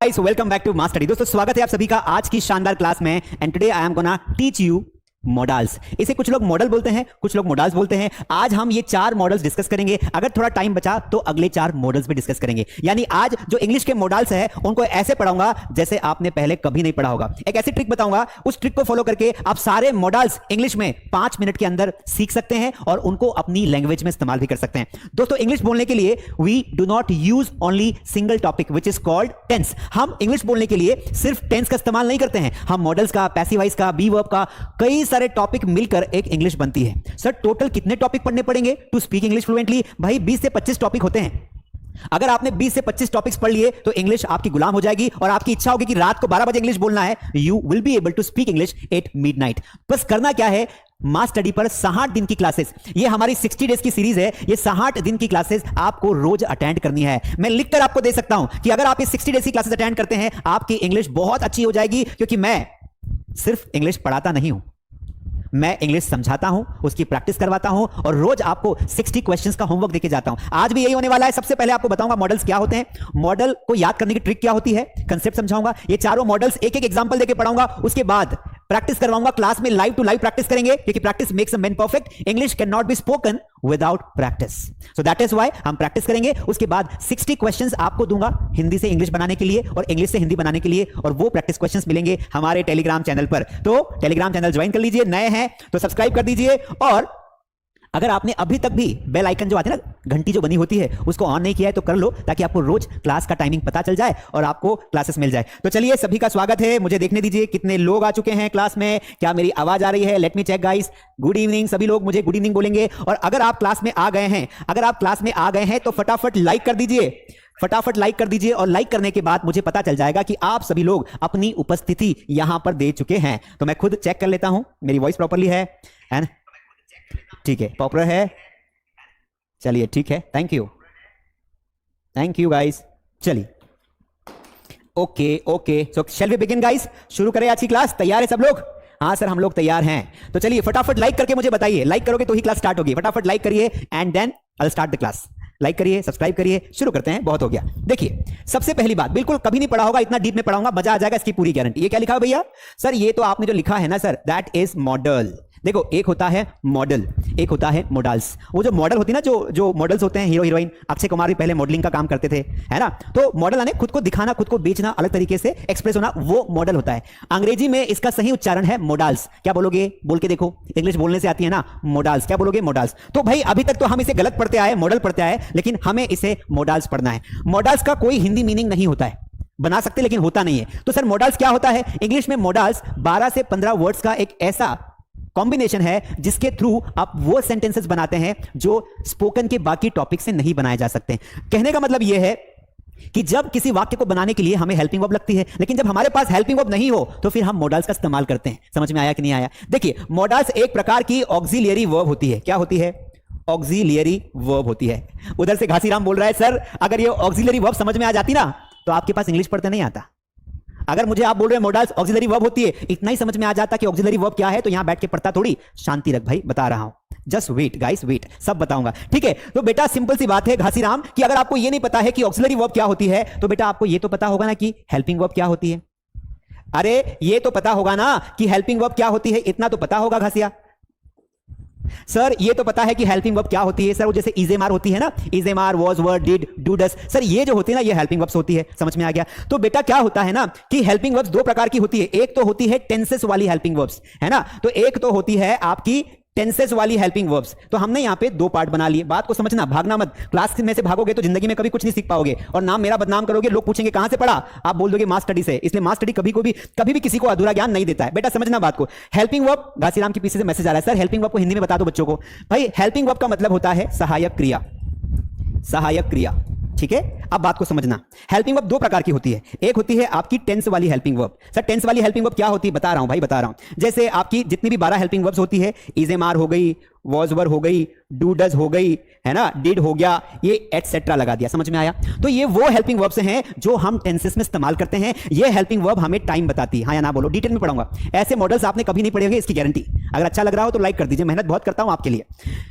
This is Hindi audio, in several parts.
Guys welcome back to master study. दोस्तों स्वागत है आप सभी का आज की शानदार क्लास में। And today I am gonna teach you models. इसे कुछ लोग मॉडल बोलते हैं, कुछ लोग मॉडल्स बोलते हैं। आज हम ये 4 मॉडल्स डिस्कस करेंगे। अगर थोड़ा टाइम बचा तो अगले 4 मॉडल्स भी डिस्कस करेंगे। यानी आज जो इंग्लिश के मॉडल्स है उनको ऐसे पढ़ाऊंगा जैसे आपने पहले कभी नहीं पढ़ा होगा। एक ऐसी ट्रिक बताऊंगा, उस ट्रिक को फॉलो करके आप सारे मॉडल्स इंग्लिश में 5 मिनट के अंदर सीख सकते हैं और उनको अपनी लैंग्वेज में इस्तेमाल भी कर सकते हैं। दोस्तों इंग्लिश बोलने के लिए we do not use only single topic which is called tense. हम इंग्लिश बोलने के लिए सिर्फ टेंस का इस्तेमाल नहीं करते हैं, हम मॉडल्स का, पैसिव वॉइस का, बी वर्ब का, कई सारे टॉपिक मिलकर एक इंग्लिश बनती है। सर टोटल कितने टॉपिक पढ़ने पड़ेंगे टू स्पीक इंग्लिश फ्लुएंटली? भाई 20 से 25 टॉपिक होते हैं। अगर आपने 20 से 25 टॉपिक्स पढ़ लिए तो इंग्लिश आपकी गुलाम हो जाएगी और आपकी इच्छा होगी कि रात को 12 बजे इंग्लिश बोलना है। You will be able to speak English at midnight. बस करना क्या है, मास स्टडी पर 60 दिन की क्लासेस, ये हमारी 60 डेज की सीरीज है। ये 60 दिन की क्लासेस आपको रोज अटेंड करनी है। मैं लिखकर आपको दे सकता हूं कि अगर आप ये 60 डेज की क्लासेस अटेंड करते हैं आपकी इंग्लिश बहुत अच्छी हो जाएगी, क्योंकि मैं सिर्फ इंग्लिश पढ़ाता नहीं हूं, मैं इंग्लिश समझाता हूं, उसकी प्रैक्टिस करवाता हूं और रोज आपको 60 क्वेश्चंस का होमवर्क देके जाता हूं। आज भी यही होने वाला है। सबसे पहले आपको बताऊंगा मॉडल्स क्या होते हैं, मॉडल को याद करने की ट्रिक क्या होती है, कंसेप्ट समझाऊंगा। ये चारों मॉडल्स एक एक एग्जांपल देके पढ़ाऊंगा। उसके बाद प्रैक्टिस करवाऊंगा क्लास में, लाइव टू लाइव प्रैक्टिस करेंगे, क्योंकि practice makes a man perfect. English can not be spoken without practice, so that is why हम प्रैक्टिस करेंगे। उसके बाद 60 क्वेश्चंस आपको दूंगा हिंदी से इंग्लिश बनाने के लिए और इंग्लिश से हिंदी बनाने के लिए, और वो प्रैक्टिस क्वेश्चंस मिलेंगे हमारे टेलीग्राम चैनल पर। तो टेलीग्राम चैनल ज्वाइन कर लीजिए, नए हैं तो सब्सक्राइब कर दीजिए। और अगर आपने अभी तक भी बेल आइकन जो आती है ना, घंटी जो बनी होती है, उसको ऑन नहीं किया है तो कर लो, ताकि आपको रोज क्लास का टाइमिंग पता चल जाए और आपको क्लासेस मिल जाए। तो चलिए सभी का स्वागत है। मुझे देखने दीजिए कितने लोग आ चुके हैं क्लास में, क्या मेरी आवाज आ रही है? Let me check guys. Good evening. सभी लोग मुझे गुड इवनिंग बोलेंगे। और अगर आप क्लास में आ गए हैं, अगर आप क्लास में आ गए हैं तो फटाफट लाइक कर दीजिए, फटाफट लाइक कर दीजिए। और लाइक करने के बाद मुझे पता चल जाएगा कि आप सभी लोग अपनी उपस्थिति यहां पर दे चुके हैं। तो मैं खुद चेक कर लेता हूं मेरी वॉइस प्रॉपरली है, ठीक है, प्रॉपर है। चलिए ठीक है, थैंक यू गाइस। चलिए okay okay, so shall we begin guys? शुरू करें आज की क्लास। तैयार है सब लोग? हाँ सर हम लोग तैयार हैं। तो चलिए फटाफट लाइक करके मुझे बताइए, लाइक करोगे तो ही क्लास स्टार्ट होगी। फटाफट लाइक करिए and then I will start the class. Like करिए, सब्सक्राइब करिए, शुरू करते हैं। बहुत हो गया। देखिए सबसे पहली बात, बिल्कुल कभी नहीं पढ़ा होगा, इतना डीप में पढ़ाऊंगा, मजा आ जाएगा, इसकी पूरी गारंटी। ये क्या लिखा है भैया? सर ये तो आपने जो लिखा है ना सर, दैट इज मॉडल। देखो एक होता है मॉडल, एक होता है मॉडल्स। वो जो मॉडल होती है ना, जो मॉडल्स होते हैं, हीरो हीरोइन, अक्षय कुमार भी पहले मॉडलिंग का काम करते थे, है ना। तो मॉडल यानी खुद को दिखाना, खुद को बेचना, अलग तरीके से एक्सप्रेस होना, वो मॉडल होता है। अंग्रेजी में इसका सही उच्चारण है मॉडल्स। क्या बोलोगे? बोल के देखो, इंग्लिश बोलने से आती है ना, मॉडल्स। क्या बोलोगे? मॉडल्स। तो भाई अभी तक तो हम इसे गलत पढ़ते आए, मॉडल पढ़ते आए, लेकिन हमें इसे मॉडल्स पढ़ना है। मॉडल्स का कोई हिंदी मीनिंग नहीं होता है, बना सकते लेकिन होता नहीं है। तो सर मॉडल्स क्या होता है? इंग्लिश में मॉडल्स 12 से 15 वर्ड्स का एक ऐसा कॉम्बिनेशन है जिसके थ्रू आप वो सेंटेंसेस बनाते हैं जो स्पोकन के बाकी टॉपिक से नहीं बनाए जा सकते। कहने का मतलब यह है कि जब किसी वाक्य को बनाने के लिए हमें हेल्पिंग वर्ब लगती है, लेकिन जब हमारे पास हेल्पिंग वर्ब नहीं हो तो फिर हम मॉडल्स का इस्तेमाल करते हैं। समझ में आया कि नहीं आया? देखिए मॉडल्स एक प्रकार की ऑक्सिलियरी वर्ब होती है। क्या होती है? ऑक्सिलियरी वर्ब होती है। उधर से घासीराम बोल रहा है सर अगर ये ऑक्सिलियरी वर्ब समझ में आ जाती ना तो आपके पास इंग्लिश पढ़ते नहीं आता। अगर मुझे आप बोल रहे हैं मॉडल्स ऑक्सिलरी वर्ब होती है, इतना ही समझ में आ जाता कि ऑक्सिलरी वर्ब क्या है, तो यहां बैठ के पढ़ता थोड़ी। शांति रख भाई, बता रहा हूं, जस्ट वेट गाइस, वेट, सब बताऊंगा, ठीक है। तो बेटा सिंपल सी बात है घासीराम कि अगर आपको ये नहीं पता है कि ऑक्सिलरी वर्ब क्या होती है, तो बेटा आपको ये तो पता होगा ना कि हेल्पिंग वर्ब क्या होती है। अरे ये तो पता होगा ना कि हेल्पिंग वर्ब क्या होती है, इतना तो पता होगा घासिया। सर ये तो पता है कि हेल्पिंग वर्ब क्या होती है। सर वो जैसे इजेमार होती है ना, is am are, was, were, did, do, does, sir ये जो होती है ना ये हेल्पिंग वर्ब्स होती है। समझ में आ गया? तो बेटा क्या होता है ना कि हेल्पिंग वर्ब्स 2 प्रकार की होती है। एक तो होती है टेंसेस वाली हेल्पिंग वर्ब्स, है ना, तो एक तो होती है आपकी टेंसेस वाली हेल्पिंग वर्ब्स। तो हमने यहां पे 2 पार्ट बना लिए। बात को समझना, भागना मत। क्लास में से भागोगे तो जिंदगी में कभी कुछ नहीं सीख पाओगे और नाम मेरा बदनाम करोगे। लोग पूछेंगे कहां से पढ़ा, आप बोल दोगे मास स्टडी से। इसलिए मास स्टडी कभी भी किसी को अधूरा ज्ञान नहीं देता है। बेटा समझना बात को। हेल्पिंग वर्ब, घासीराम के पीछे से मैसेज आ रहा है सर हेल्पिंग वर्ब को हिंदी में बता दो बच्चों को। भाई हेल्पिंग वर्ब का मतलब होता है सहायक क्रिया, सहायक क्रिया, ठीक है। अब बात को समझना, हेल्पिंग वर्ब 2 प्रकार की होती है। एक होती है आपकी टेंस वाली हेल्पिंग वर्ब। सर टेंस वाली हेल्पिंग वर्ब क्या होती है? बता रहा हूं भाई, बता रहा हूं। जैसे आपकी जितनी भी 12 हेल्पिंग वर्ब्स होती है, इजेमार हो गई, वॉज वर हो गई, डू डज हो गई, है ना, डिड हो गया, ये एटसेट्रा लगा दिया। समझ में आया? तो ये वो हेल्पिंग वर्ब्स हैं जो हम टेंसेस में इस्तेमाल करते हैं। ये हेल्पिंग वर्ब हमें टाइम बताती है। हाँ या ना बोलो, डिटेल में पढ़ाऊंगा। ऐसे मॉडल्स आपने कभी नहीं पढ़े होंगे, इसकी गारंटी। अगर अच्छा लग रहा हो तो लाइक कर दीजिए, मेहनत बहुत करता हूं आपके लिए।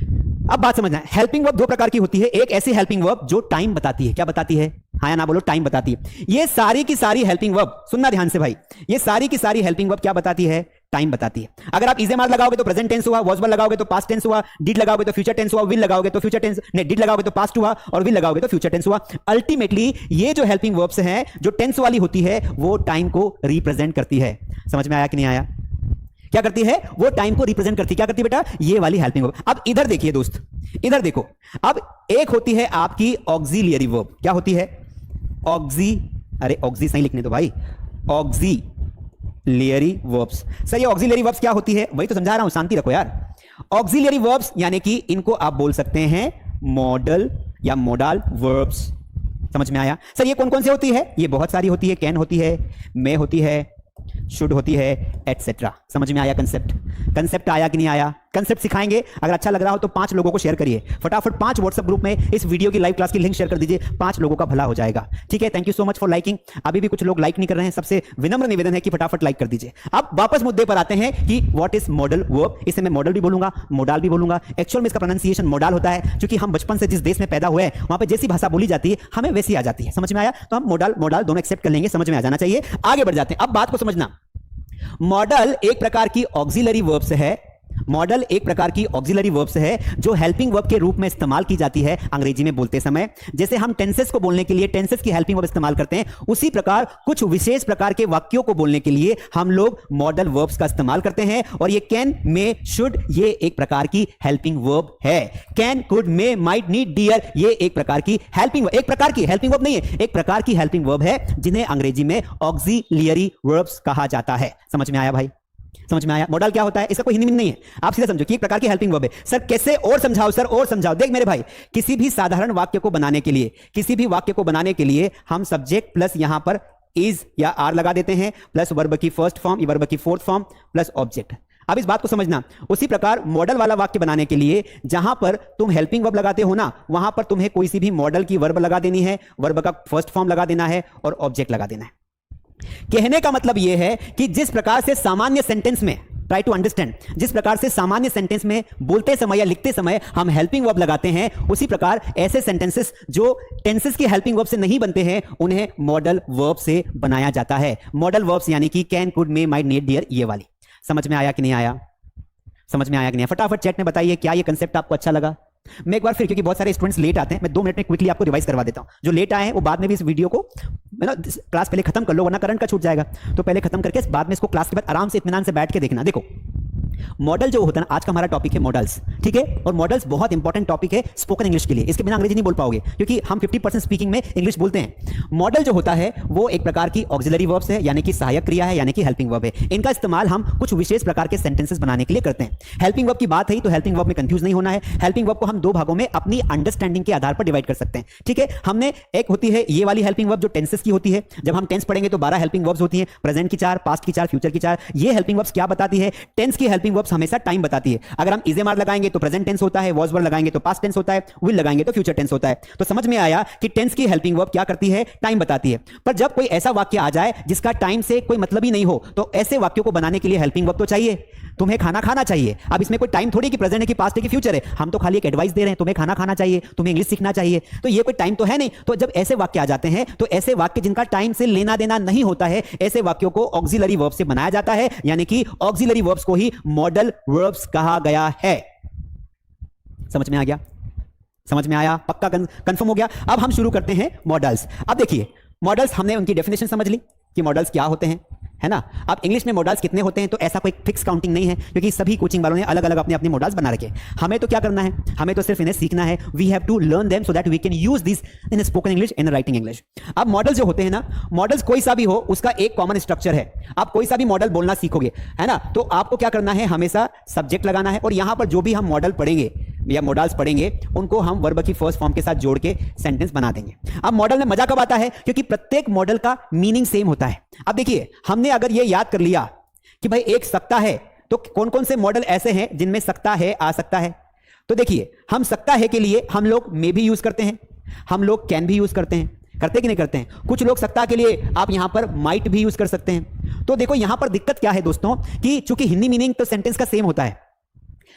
अब बात समझना है, हेल्पिंग वर्ब 2 प्रकार की होती है। एक ऐसी हेल्पिंग वर्ब जो टाइम बताती है। क्या बताती है? हाँ या ना बोलो, टाइम बताती है। ये सारी की सारी हेल्पिंग वर्ब, सुनना ध्यान से भाई, ये सारी की सारी हेल्पिंग वर्ब क्या बताती है? टाइम बताती है। अगर आप इज मार्क लगाओगे तो प्रेजेंट टेंस हुआ, वॉज वर्ब लगाओगे तो पास्ट टेंस हुआ, डिड लगाओगे तो फ्यूचर टेंस हुआ, विल लगाओगे तो फ्यूचर टेंस, नहीं डिड लगाओगे तो पास्ट हुआ, और विल लगाओगे तो फ्यूचर टेंस हुआ। अल्टीमेटली ये जो हेल्पिंग वर्ब्स हैं, जो टेंस वाली होती है, वो टाइम को रिप्रेजेंट करती है। समझ में आया कि नहीं आया? क्या करती है? वो टाइम को रिप्रेजेंट करती है। क्या करती है बेटा? ये वाली हेल्पिंग वर्ब। अब इधर देखिए दोस्त, इधर देखो। अब एक होती है आपकी ऑक्सिलियरी वर्ब। क्या होती है? अरे ऑक्सी सही लिखने दो भाई, ऑक्सिलियरी वर्ब्स। सर ये ऑक्सिलियरी वर्ब्स क्या होती है? वही तो समझा रहा हूं, शांति रखो यार। ऑक्सिलियरी वर्ब्स यानी कि इनको आप बोल सकते हैं मॉडल या मोडाल वर्ब्स। समझ में आया? सर ये कौन कौन से होती है? ये बहुत सारी होती है। कैन होती है, मे होती है, शुड होती है, एटसेट्रा। समझ में आया कंसेप्ट? कंसेप्ट आया कि नहीं आया? कंसेप्ट सिखाएंगे। अगर अच्छा लग रहा हो तो 5 लोगों को शेयर करिए फटाफट। 5 व्हाट्सएप ग्रुप में इस वीडियो की लाइव क्लास की लिंक शेयर कर दीजिए। 5 लोगों का भला हो जाएगा। ठीक है, thank you so much for liking. अभी भी कुछ लोग लाइक नहीं कर रहे हैं, सबसे विनम्र निवेदन है कि फटाफट लाइक कर दीजिए। अब वापस मुद्दे पर आते हैं कि व्हाट इज मॉडल वर्ब। इसे मैं मॉडल भी बोलूंगा, मोडाल भी बोलूंगा। एक्चुअल में इसका प्रोनाउंसिएशन मोडाल होता है, क्योंकि हम बचपन से जिस देश में पैदा हुए हैं वहां पे जैसी भाषा बोली जाती है हमें वैसी आ जाती है। समझ में आया? तो हम मोडाल दोनों एक्सेप्ट कर लेंगे, समझ में आ जाना चाहिए। आगे बढ़ जाते हैं। अब बात को समझना। मॉडल एक प्रकार की ऑक्सिलरी वर्ब्स है। मॉडल एक प्रकार की ऑक्सिलरी वर्ब्स है जो हेल्पिंग वर्ब के रूप में इस्तेमाल की जाती है अंग्रेजी में बोलते समय। जैसे हम टेंसेस को बोलने के लिए टेंसेस की हेल्पिंग वर्ब इस्तेमाल करते हैं, उसी प्रकार कुछ विशेष प्रकार के वाक्यों को बोलने के लिए हम लोग मॉडल वर्ब्स का इस्तेमाल करते हैं। और ये कैन, मे, शुड, ये एक प्रकार की हेल्पिंग वर्ब है। Can, could, may, might, need, dare, ये एक प्रकार की हेल्पिंग वर्ब, एक प्रकार की हेल्पिंग वर्ब नहीं है, एक प्रकार की हेल्पिंग वर्ब है जिन्हें अंग्रेजी में ऑक्सिलियरी वर्ब्स कहा जाता है। समझ में आया भाई? समझ में आया? मॉडल क्या होता है? इसका कोई हिंदी मीनिंग नहीं है, आप सीधे समझो कि एक प्रकार की हेल्पिंग वर्ब है। सर कैसे? और समझाओ सर, और समझाओ। देख मेरे भाई, किसी भी साधारण वाक्य को बनाने के लिए, किसी भी वाक्य को बनाने के लिए हम सब्जेक्ट प्लस यहां पर इज या आर लगा देते हैं, प्लस वर्ब की फर्स्ट फॉर्म, वर्ब की फोर्थ फॉर्म, प्लस ऑब्जेक्ट। अब इस बात को समझना। उसी प्रकार मॉडल वाला वाक्य बनाने के लिए जहां पर तुम हेल्पिंग वर्ब लगाते हो ना, वहां पर तुम्हें कोई सी भी मॉडल की वर्ब लगा देनी है, वर्ब का फर्स्ट फॉर्म लगा देना है और ऑब्जेक्ट लगा देना है। कहने का मतलब यह है कि जिस प्रकार से सामान्य सेंटेंस में, ट्राई टू अंडरस्टैंड, जिस प्रकार से सामान्य सेंटेंस में बोलते समय या लिखते समय हम हेल्पिंग वर्ब लगाते हैं, उसी प्रकार ऐसे सेंटेंसेस जो टेंसेस की हेल्पिंग वर्ब से नहीं बनते हैं उन्हें मॉडल वर्ब से बनाया जाता है। मॉडल वर्ब्स यानी कि can, could, may, might, need, dare, ये वाली। समझ में आया कि नहीं आया? समझ में आया कि नहीं? फटाफट चैट में बताइए क्या ये कंसेप्ट आपको अच्छा लगा। मैं एक बार फिर, क्योंकि बहुत सारे स्टूडेंट्स लेट आते हैं, मैं 2 मिनट में क्विकली आपको रिवाइज करवा देता हूं। जो लेट आए हैं वो बाद में भी इस वीडियो को क्लास पहले खत्म कर लो, वरना करंट का छूट जाएगा। तो पहले खत्म करके बाद में इसको क्लास के बाद आराम से इत्मीनान से बैठ के देखना। देखो मॉडल जो होता है ना, आज का हमारा टॉपिक है मॉडल्स, ठीक है? और मॉडल्स बहुत इंपॉर्टेंट टॉपिक है स्पोकन इंग्लिश के लिए। इसके बिना अंग्रेजी नहीं बोल पाओगे, क्योंकि हम 50% स्पीकिंग में इंग्लिश बोलते हैं। मॉडल जो होता है वो एक प्रकार की ऑक्सिलरी वर्ब्स है, यानी कि सहायक क्रिया है, यानी कि हेल्पिंग वर्ब है। इनका इस्तेमाल हम कुछ विशेष प्रकार के सेंटेंसेस बनाने के लिए करते हैं। हेल्पिंग वर्ब की बात है तो हेल्पिंग वर्ब में कंफ्यूज नहीं होना है। हेल्पिंग वर्ब को हम 2 भागों में अपनी अंडरस्टैंडिंग के आधार पर डिवाइड कर सकते हैं, ठीक है? हमने एक होती है ये वाली हेल्पिंग वर्ब जो टेंसेस की होती है। जब हम टेंस पढ़ेंगे तो 12 हेल्पिंग वर्ब्स होती हैं, प्रेजेंट की 4, पास्ट की 4, फ्यूचर की 4। ये हेल्पिंग वर्ब्स क्या बताती है? टेंस की हेल्पिंग वर्ब्स हमेशा टाइम बताती है। अगर हम इज मार्क लगाएंगे तो प्रेजेंट टेंस होता है, वॉज वर्ब लगाएंगे तो पास्ट टेंस होता है, विल लगाएंगे तो फ्यूचर टेंस होता है। तो समझ में आया कि टेंस की हेल्पिंग वर्ब क्या करती है? टाइम बताती है। पर जब कोई ऐसा वाक्य आ जाए जिसका टाइम से कोई मतलब ही नहीं हो, तो ऐसे वाक्यों को बनाने के लिए हेल्पिंग वर्ब तो चाहिए। तुम्हें खाना खाना चाहिए। अब इसमें कोई टाइम थोड़ी कि प्रेजेंट है कि पास्ट है कि फ्यूचर है, हम तो खाली एक एडवाइस दे रहे हैं, तुम्हें खाना खाना चाहिए, तुम्हें इंग्लिश सीखना चाहिए। तो ये कोई टाइम तो है नहीं। तो जब ऐसे वाक्य आ जाते हैं तो ऐसे वाक्य जिनका टाइम से लेना देना नहीं होता है, ऐसे वाक्यों को ऑक्सिलरी वर्ब से बनाया जाता है, यानी कि ऑक्सिलरी वर्ब्स को ही मॉडल वर्ब्स कहा गया है। समझ में आ गया? समझ में आया? पक्का कंफर्म हो गया? अब हम शुरू करते हैं मॉडल्स। अब देखिए मॉडल्स, हमने उनकी डेफिनेशन समझ ली कि मॉडल्स क्या होते हैं, है ना? अब इंग्लिश में मॉडल्स कितने होते हैं तो ऐसा कोई फिक्स काउंटिंग नहीं है, क्योंकि सभी कोचिंग वालों ने अलग अलग अपने अपने मॉडल्स बना रखे हैं। हमें तो क्या करना है? हमें तो सिर्फ इन्हें सीखना है। We have to learn them so that we can use this in spoken English, in writing English. अब मॉडल जो होते हैं ना, मॉडल्स कोई सा भी हो उसका एक कॉमन स्ट्रक्चर है। आप कोई सा भी मॉडल बोलना सीखोगे, है ना, तो आपको क्या करना है? हमेशा सब्जेक्ट लगाना है, और यहां पर जो भी हम मॉडल पढ़ेंगे या मॉडल्स पढ़ेंगे उनको हम वर्ब की फर्स्ट फॉर्म के साथ जोड़ के सेंटेंस बना देंगे। अब मॉडल में मजा कब आता है? क्योंकि प्रत्येक मॉडल का मीनिंग सेम होता है। अब देखिए, हमने अगर ये याद कर लिया कि भाई एक सकता है, तो कौन कौन से मॉडल ऐसे हैं जिनमें सकता है आ सकता है? तो देखिए, हम सकता है के लिए हम लोग मे भी यूज करते हैं, हम लोग कैन भी यूज करते हैं। करते कि नहीं करते हैं? कुछ लोग सकता के लिए आप यहां पर माइट भी यूज कर सकते हैं। तो देखो यहां पर दिक्कत क्या है दोस्तों, कि चूंकि हिंदी मीनिंग तो सेंटेंस का सेम होता है,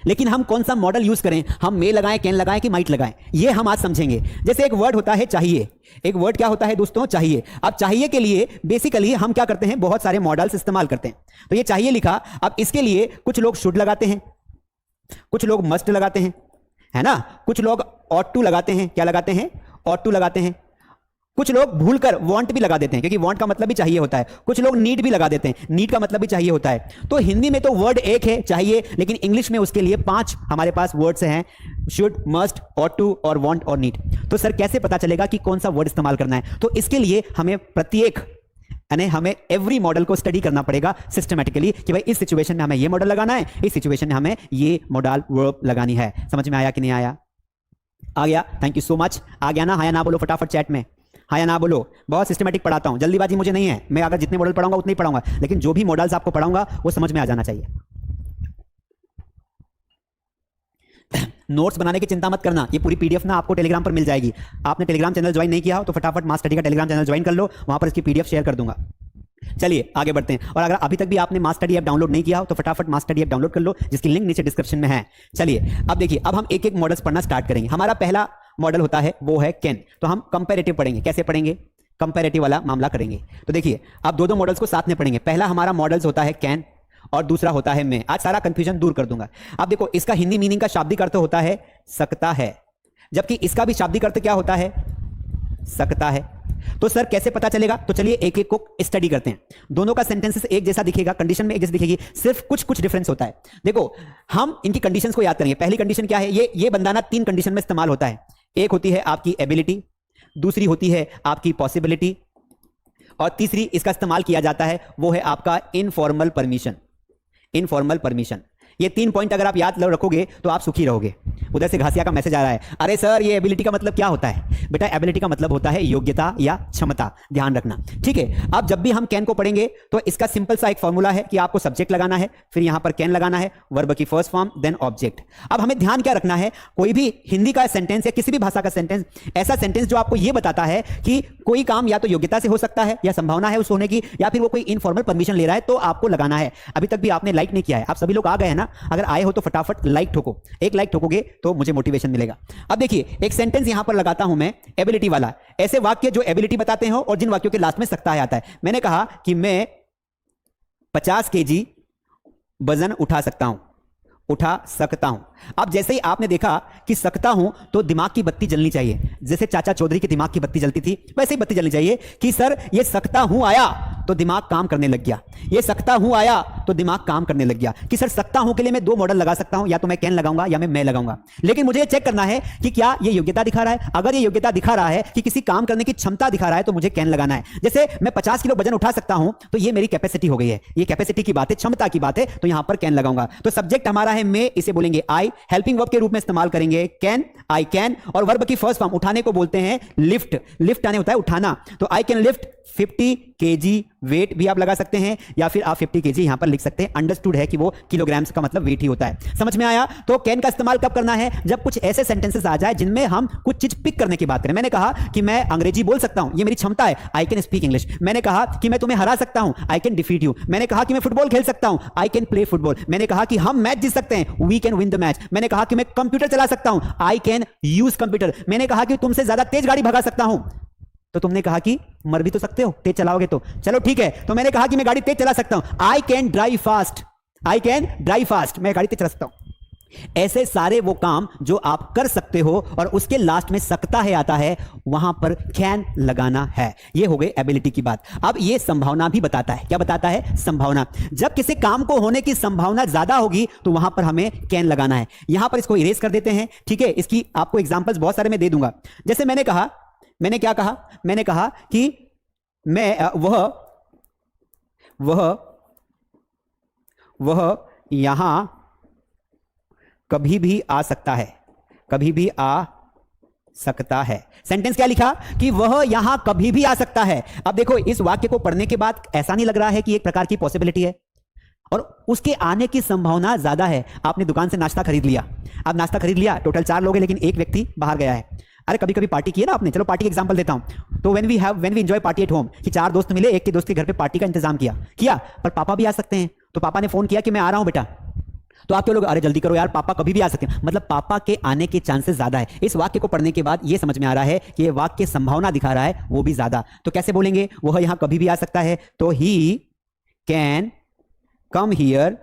लेकिन हम कौन सा मॉडल यूज करें, हम मे लगाएं, कैन लगाएं कि माइट लगाएं, ये हम आज समझेंगे। जैसे एक वर्ड होता है चाहिए, एक वर्ड क्या होता है दोस्तों, चाहिए। अब चाहिए के लिए बेसिकली हम क्या करते हैं, बहुत सारे मॉडल्स इस्तेमाल करते हैं। तो ये चाहिए लिखा, अब इसके लिए कुछ लोग शुड लगाते हैं, कुछ लोग मस्ट लगाते हैं, है ना, कुछ लोग ऑट टू लगाते हैं, क्या लगाते हैं, ऑट टू लगाते हैं, कुछ लोग भूलकर वांट भी लगा देते हैं, क्योंकि वांट का मतलब भी चाहिए होता है, कुछ लोग नीड भी लगा देते हैं, नीड का मतलब भी चाहिए होता है। तो हिंदी में तो वर्ड एक है चाहिए, लेकिन इंग्लिश में उसके लिए 5 हमारे पास वर्ड्स हैं, शुड, मस्ट, ऑट टू और वांट और नीड। तो सर कैसे पता चलेगा कि कौन सा वर्ड इस्तेमाल करना है? तो इसके लिए हमें प्रत्येक यानी हमें एवरी मॉडल को स्टडी करना पड़ेगा सिस्टमैटिकली कि भाई इस सिचुएशन में हमें ये मॉडल लगाना है, इस सिचुएशन में हमें ये मॉडल वर्ब लगानी है। समझ में आया कि नहीं आया? आ गया? Thank you so much. आ गया ना? हाँ या ना बोलो फटाफट चैट में, हाँ या ना बोलो। बहुत सिस्टमैटिक पढ़ाता हूं, जल्दीबाजी मुझे नहीं है। मैं अगर जितने मॉडल पढ़ाऊंगा उतने ही पढ़ाऊंगा, लेकिन जो भी मॉडल्स आपको पढ़ाऊंगा वो समझ में आ जाना चाहिए। नोट्स बनाने की चिंता मत करना, ये पूरी पीडीएफ ना आपको टेलीग्राम पर मिल जाएगी। आपने टेलीग्राम चैनल ज्वाइन नहीं किया हो तो फटाफट मास स्टडी का टेलीग्राम चैनल ज्वाइन कर लो, वहां पर इसकी पीडीएफ शेयर कर दूंगा। चलिए आगे बढ़ते हैं। और अगर अभी तक भी आपने मास स्टडी ऐप डाउनलोड नहीं किया हो तो फटाफट मास स्टडी ऐप डाउनलोड कर लो, जिसकी लिंक नीचे डिस्क्रिप्शन में है। चलिए अब देखिए, अब हम एक एक मॉडल्स पढ़ना स्टार्ट करेंगे। हमारा पहला मॉडल होता है वो है कैन। तो हम कंपैरेटिव पढ़ेंगे। कैसे पढ़ेंगे? कंपैरेटिव वाला मामला करेंगे। तो देखिए अब दो मॉडल्स को साथ में पढ़ेंगे। पहला हमारा मॉडल्स होता है कैन और दूसरा होता है मैं। आज सारा कंफ्यूजन दूर कर दूंगा। अब देखो, इसका हिंदी मीनिंग का शाब्दिक अर्थ होता है सकता है, जबकि इसका भी शाब्दिक अर्थ क्या होता है? सकता है। तो सर कैसे पता चलेगा? तो चलिए एक एक को स्टडी करते हैं। दोनों का सेंटेंसेस एक जैसा दिखेगा, कंडीशन में एक जैसी दिखेगी, सिर्फ कुछ कुछ डिफरेंस होता है। देखो हम इनकी कंडीशंस को याद करेंगे। पहली कंडीशन क्या है? ये बंदाना 3 कंडीशन में इस्तेमाल होता है। एक होती है आपकी एबिलिटी, दूसरी होती है आपकी पॉसिबिलिटी, और तीसरी इसका इस्तेमाल किया जाता है वो है आपका इनफॉर्मल परमिशन। इनफॉर्मल परमिशन, ये 3 पॉइंट अगर आप याद रखोगे तो आप सुखी रहोगे। उधर से घासिया का मैसेज आ रहा है, अरे सर ये एबिलिटी का मतलब क्या होता है? बेटा एबिलिटी का मतलब होता है योग्यता या क्षमता, ध्यान रखना, ठीक है। अब जब भी हम कैन को पढ़ेंगे तो इसका सिंपल सा एक फॉर्मूला है कि आपको सब्जेक्ट लगाना है, फिर यहां पर कैन लगाना है, वर्ब की फर्स्ट फॉर्म देन ऑब्जेक्ट। अब हमें ध्यान क्या रखना है, कोई भी हिंदी का सेंटेंस या किसी भी भाषा का सेंटेंस, ऐसा सेंटेंस जो आपको यह बताता है कि कोई काम या तो योग्यता से हो सकता है या संभावना है उस होने की, या फिर वो कोई इनफॉर्मल परमिशन ले रहा है, तो आपको लगाना है। अभी तक भी आपने लाइक नहीं किया है, आप सभी लोग आ गए हैं ना? अगर आए हो तो फटाफट लाइक ठोको, एक लाइक ठोकोगे तो मुझे मोटिवेशन मिलेगा। अब देखिए एक सेंटेंस यहां पर लगाता हूं मैं, एबिलिटी वाला। ऐसे वाक्य जो एबिलिटी बताते हो और जिन वाक्यों के लास्ट में सकता है आता है। मैंने कहा कि मैं 50 केजी वजन उठा सकता हूं, उठा सकता हूं। अब जैसे ही आपने देखा कि सकता हूं तो दिमाग की बत्ती जलनी चाहिए। जैसे चाचा चौधरी की दिमाग की बत्ती जलती थी, वैसे ही बत्ती जलनी चाहिए कि सर ये सकता हूं आया तो दिमाग काम करने लग गया, ये सकता हूं आया तो दिमाग काम करने लग गया। कि सर सकता हूं के लिए मैं 2 मॉडल लगा सकता हूं, या तो मैं कैन लगाऊंगा या मैं लगाऊंगा, लेकिन मुझे चेक करना है कि क्या ये योग्यता दिखा रहा है। अगर ये योग्यता दिखा रहा है कि किसी काम करने की क्षमता दिखा रहा है तो मुझे कैन लगाना है। जैसे मैं 50 किलो वजन उठा सकता हूं तो ये मेरी कैपेसिटी हो गई है, ये कैपेसिटी की बात है, क्षमता की बात है, तो यहां पर कैन लगाऊंगा। तो सब्जेक्ट हमारा है मैं, इसे बोलेंगे आई, हेल्पिंग वर्ब के रूप में इस्तेमाल करेंगे कैन, आई कैन, और वर्ब की फर्स्ट फॉर्म उठाने को बोलते हैं लिफ्ट। लिफ्ट आने होता है उठाना, तो I can lift 50 KG weight भी आप लगा सकते हैं, या फिर आप 50 केजी यहां पर लिख सकते हैं। अंडरस्टूड है कि वो किलोग्राम्स का मतलब वेट ही होता है। समझ में आया? तो कैन का इस्तेमाल कब करना है? जब कुछ ऐसे सेंटेंसेस आ जाए जिनमें हम कुछ चीज पिक करने की बात करें। मैंने कहा कि मैं अंग्रेजी बोल सकता हूं, ये मेरी क्षमता है, आई कैन स्पीक इंग्लिश। मैंने कहा कि मैं तुम्हें हरा सकता हूं, आई कैन डिफीट यू। मैंने कहा कि मैं फुटबॉल खेल सकता हूं, आई कैन प्ले फुटबॉल। मैंने कहा कि हम मैच जीत सकते हैं, we can win the match. मैंने कहा कि मैं कंप्यूटर चला सकता हूं, आई कैन यूज कंप्यूटर। मैंने कहा कि तुमसे ज्यादा तेज गाड़ी भगा सकता हूं, तो तुमने कहा कि मर भी तो सकते हो तेज चलाओगे तो। चलो ठीक है, तो मैंने कहा कि मैं गाड़ी तेज चला सकता हूं, I can drive fast, I can drive fast, मैं गाड़ी तेज चला सकता हूं। ऐसे सारे वो काम जो आप कर सकते हो और उसके लास्ट में सकता है आता है, वहां पर कैन लगाना है। ये हो गई एबिलिटी की बात। अब ये संभावना भी बताता है। क्या बताता है? संभावना। जब किसी काम को होने की संभावना ज्यादा होगी तो वहां पर हमें कैन लगाना है। यहां पर इसको इरेज कर देते हैं, ठीक है। इसकी आपको एग्जांपल्स बहुत सारे मैं दे दूंगा। जैसे मैंने कहा, मैंने क्या कहा? मैंने कहा कि मैं वह यहां कभी भी आ सकता है, कभी भी आ सकता है। सेंटेंस क्या लिखा? कि वह यहां कभी भी आ सकता है। अब देखो इस वाक्य को पढ़ने के बाद ऐसा नहीं लग रहा है कि एक प्रकार की पॉसिबिलिटी है और उसके आने की संभावना ज्यादा है। आपने दुकान से नाश्ता खरीद लिया, अब नाश्ता खरीद लिया, टोटल 4 लोग हैं लेकिन एक व्यक्ति बाहर गया है। अरे कभी कभी पार्टी की है ना आपने, चलो पार्टी का एग्जांपल देता हूं। तो when we enjoy party at home, कि 4 दोस्त मिले, एक के दोस्त के घर पे पार्टी का इंतजाम किया, पर पापा भी आ सकते हैं। तो पापा ने फोन किया कि मैं आ रहा हूं बेटा, तो आप क्या लोग, अरे जल्दी करो यार, पापा कभी भी आ सकते हैं, मतलब पापा के आने के चांसेस ज्यादा है। इस वाक्य को पढ़ने के बाद ये समझ में आ रहा है कि ये वाक्य संभावना दिखा रहा है वो भी ज्यादा। तो कैसे बोलेंगे, वह यहां कभी भी आ सकता है, तो he can come here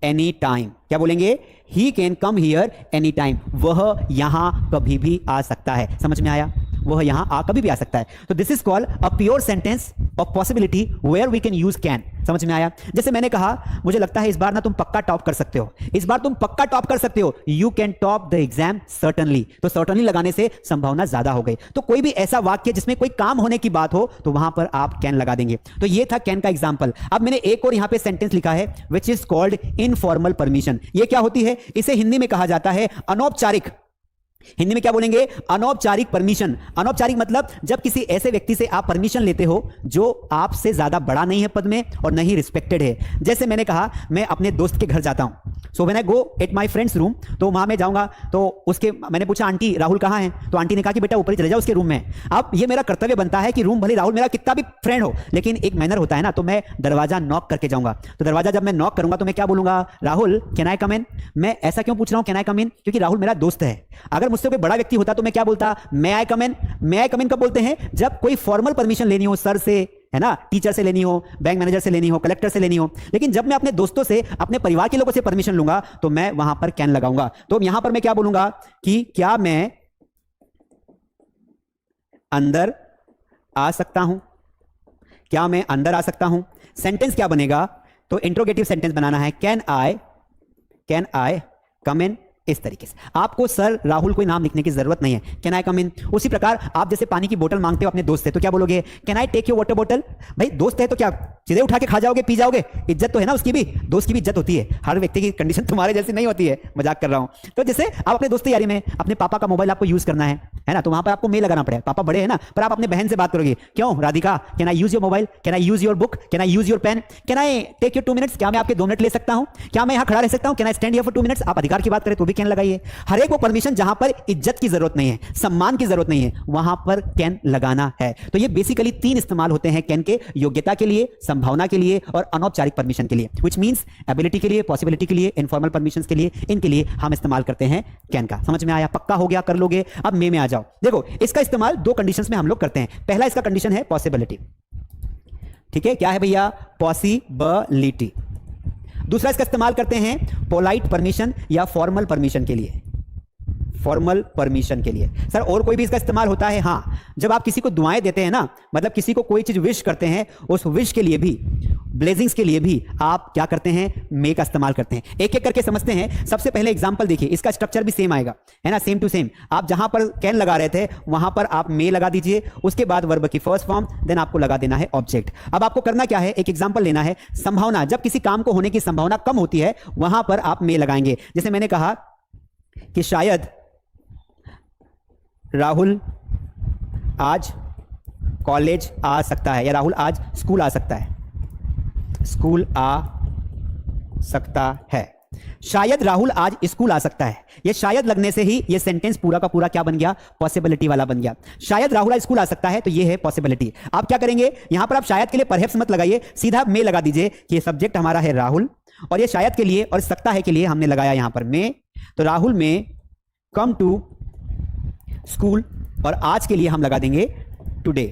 any time. क्या बोलेंगे, he can come here any time, वह यहां कभी भी आ सकता है। समझ में आया, वह यहां कभी भी आ सकता है। तो this is called a pure sentence of possibility where we can use can. समझ में आया। जैसे मैंने कहा, मुझे लगता है इस बार ना तुम पक्का टॉप कर सकते हो, इस बार तुम पक्का टॉप कर सकते हो, you can top the exam certainly. तो सर्टनली लगाने से संभावना ज्यादा हो गई। तो कोई भी ऐसा वाक्य जिसमें कोई काम होने की बात हो तो वहां पर आप कैन लगा देंगे। तो ये था कैन का एग्जाम्पल। अब मैंने एक और यहां पे सेंटेंस लिखा है विच इज कॉल्ड इनफॉर्मल परमिशन। ये क्या होती है, इसे हिंदी में कहा जाता है अनौपचारिक। हिंदी में क्या बोलेंगे, अनौपचारिक परमिशन। अनौपचारिक मतलब जब किसी ऐसे व्यक्ति से आप परमिशन लेते हो जो आपसे ज्यादा बड़ा नहीं है पद में और नहीं रिस्पेक्टेड है। जैसे मैंने कहा, मैं अपने दोस्त के घर जाता हूं, so when I go at my friends room, तो वहां मैं जाऊंगा तो उसके, मैंने पूछा आंटी राहुल कहां है, तो आंटी ने कहा कि बेटा ऊपर ही चले जाओ उसके रूम में। अब ये मेरा कर्तव्य बनता है कि रूम भले राहुल मेरा कितना भी फ्रेंड हो, लेकिन एक मैनर होता है ना, तो मैं दरवाजा नॉक करके जाऊंगा। तो दरवाजा जब मैं नॉक करूंगा तो मैं क्या बोलूंगा, राहुल कैन आई कम इन। मैं ऐसा क्यों पूछ रहा हूं कैन आई कम इन, क्योंकि राहुल मेरा दोस्त है। अगर मुझसे कोई बड़ा व्यक्ति होता तो मैं क्या बोलता, मे I come in. May I come इन कब बोलते हैं, जब कोई फॉर्मल परमिशन लेनी हो, सर से, है ना, टीचर से लेनी हो, बैंक मैनेजर से लेनी हो, कलेक्टर से लेनी हो। लेकिन जब मैं अपने दोस्तों से, अपने परिवार के लोगों से परमिशन लूंगा तो मैं वहां पर कैन लगाऊंगा। तो यहां पर मैं क्या बोलूंगा कि क्या मैं अंदर आ सकता हूं, क्या मैं अंदर आ सकता हूं। सेंटेंस क्या बनेगा, तो इंट्रोगेटिव सेंटेंस बनाना है, कैन आई कम इन। इस तरीके से आपको सर राहुल कोई नाम लिखने की जरूरत नहीं है, कैन आई कम इन। उसी प्रकार आप जैसे पानी की बोतल मांगते हो अपने दोस्त से, तो क्या बोलोगे, can I take your water बोतल। भाई दोस्त है तो क्या सीधे उठा के खा जाओगे, पी जाओगे, इज्जत तो है ना उसकी भी, दोस्त की भी इज्जत होती है। हर व्यक्ति की कंडीशन तुम्हारे जैसी नहीं होती है, मजाक कर रहा हूं। तो जैसे आप अपने दोस्त यारी में अपने पापा का मोबाइल आपको यूज करना है ना, तो वहां पर आपको मेल लगाना पड़ेगा, पापा बड़े है ना, पर आप अपने बहन से बात करोगे, क्यों Radhika can I use your mobile, can I use your book, can I use your pen, can I take your 2 minutes, क्या मैं आपके 2 मिनट ले सकता हूं, क्या मैं यहां खड़ा रह सकता हूं, can I stand here for 2 minutes. आप अधिकार की बात करें तो भी कैन लगाइए। हर एक वो परमिशन जहां पर इज्जत की जरूरत नहीं है, सम्मान की जरूरत नहीं है, वहां पर कैन लगाना है। तो ये बेसिकली 3 इस्तेमाल होते हैं कैन के, योग्यता के लिए, संभावना के लिए और अनौपचारिक परमिशन के लिए, व्हिच मींस एबिलिटी के लिए, पॉसिबिलिटी के लिए, इनफॉर्मल परमिशंस के लिए, इनके लिए हम इस्तेमाल करते हैं कैन का। समझ में आया, पक्का हो गया, कर लोगे। अब मे में आ जाओ। देखो इसका इस्तेमाल 2 कंडीशंस में हम लोग करते हैं। पहला इसका कंडीशन है पॉसिबिलिटी, ठीक है, क्या है भैया, पॉसिबिलिटी। दूसरा इसका इस्तेमाल करते हैं पोलाइट परमिशन या फॉर्मल परमिशन के लिए, फॉर्मल परमिशन के लिए। सर और कोई भी इसका इस्तेमाल होता है, हाँ, जब आप किसी को दुआएं देते हैं ना, मतलब किसी को कोई चीज विश करते हैं, उस विश के लिए भी, ब्लेसिंग्स के लिए भी आप क्या करते हैं, मे का इस्तेमाल करते हैं। एक एक करके समझते हैं। सबसे पहले एग्जांपल देखिए, इसका स्ट्रक्चर भी सेम आएगा, है ना, सेम टू सेम। आप जहां पर कैन लगा रहे थे वहां पर आप मे लगा दीजिए, उसके बाद वर्ब की फर्स्ट फॉर्म, देन आपको लगा देना है ऑब्जेक्ट। अब आपको करना क्या है, एक एग्जांपल लेना है, संभावना, जब किसी काम को होने की संभावना कम होती है वहां पर आप मे लगाएंगे। जैसे मैंने कहा कि शायद राहुल आज कॉलेज आ सकता है, या राहुल आज स्कूल आ सकता है, स्कूल आ सकता है। शायद राहुल आज स्कूल आ सकता है। ये शायद लगने से ही ये सेंटेंस पूरा का पूरा क्या बन गया, पॉसिबिलिटी वाला बन गया। शायद राहुल आज स्कूल आ सकता है, तो ये है पॉसिबिलिटी। आप क्या करेंगे, यहां पर आप शायद के लिए परहैप्स मत लगाइए, सीधा मे लगा दीजिए कि ये सब्जेक्ट हमारा है राहुल, और ये शायद के लिए और सकता है के लिए हमने लगाया यहां पर मे। तो राहुल में कम टू स्कूल, और आज के लिए हम लगा देंगे टुडे।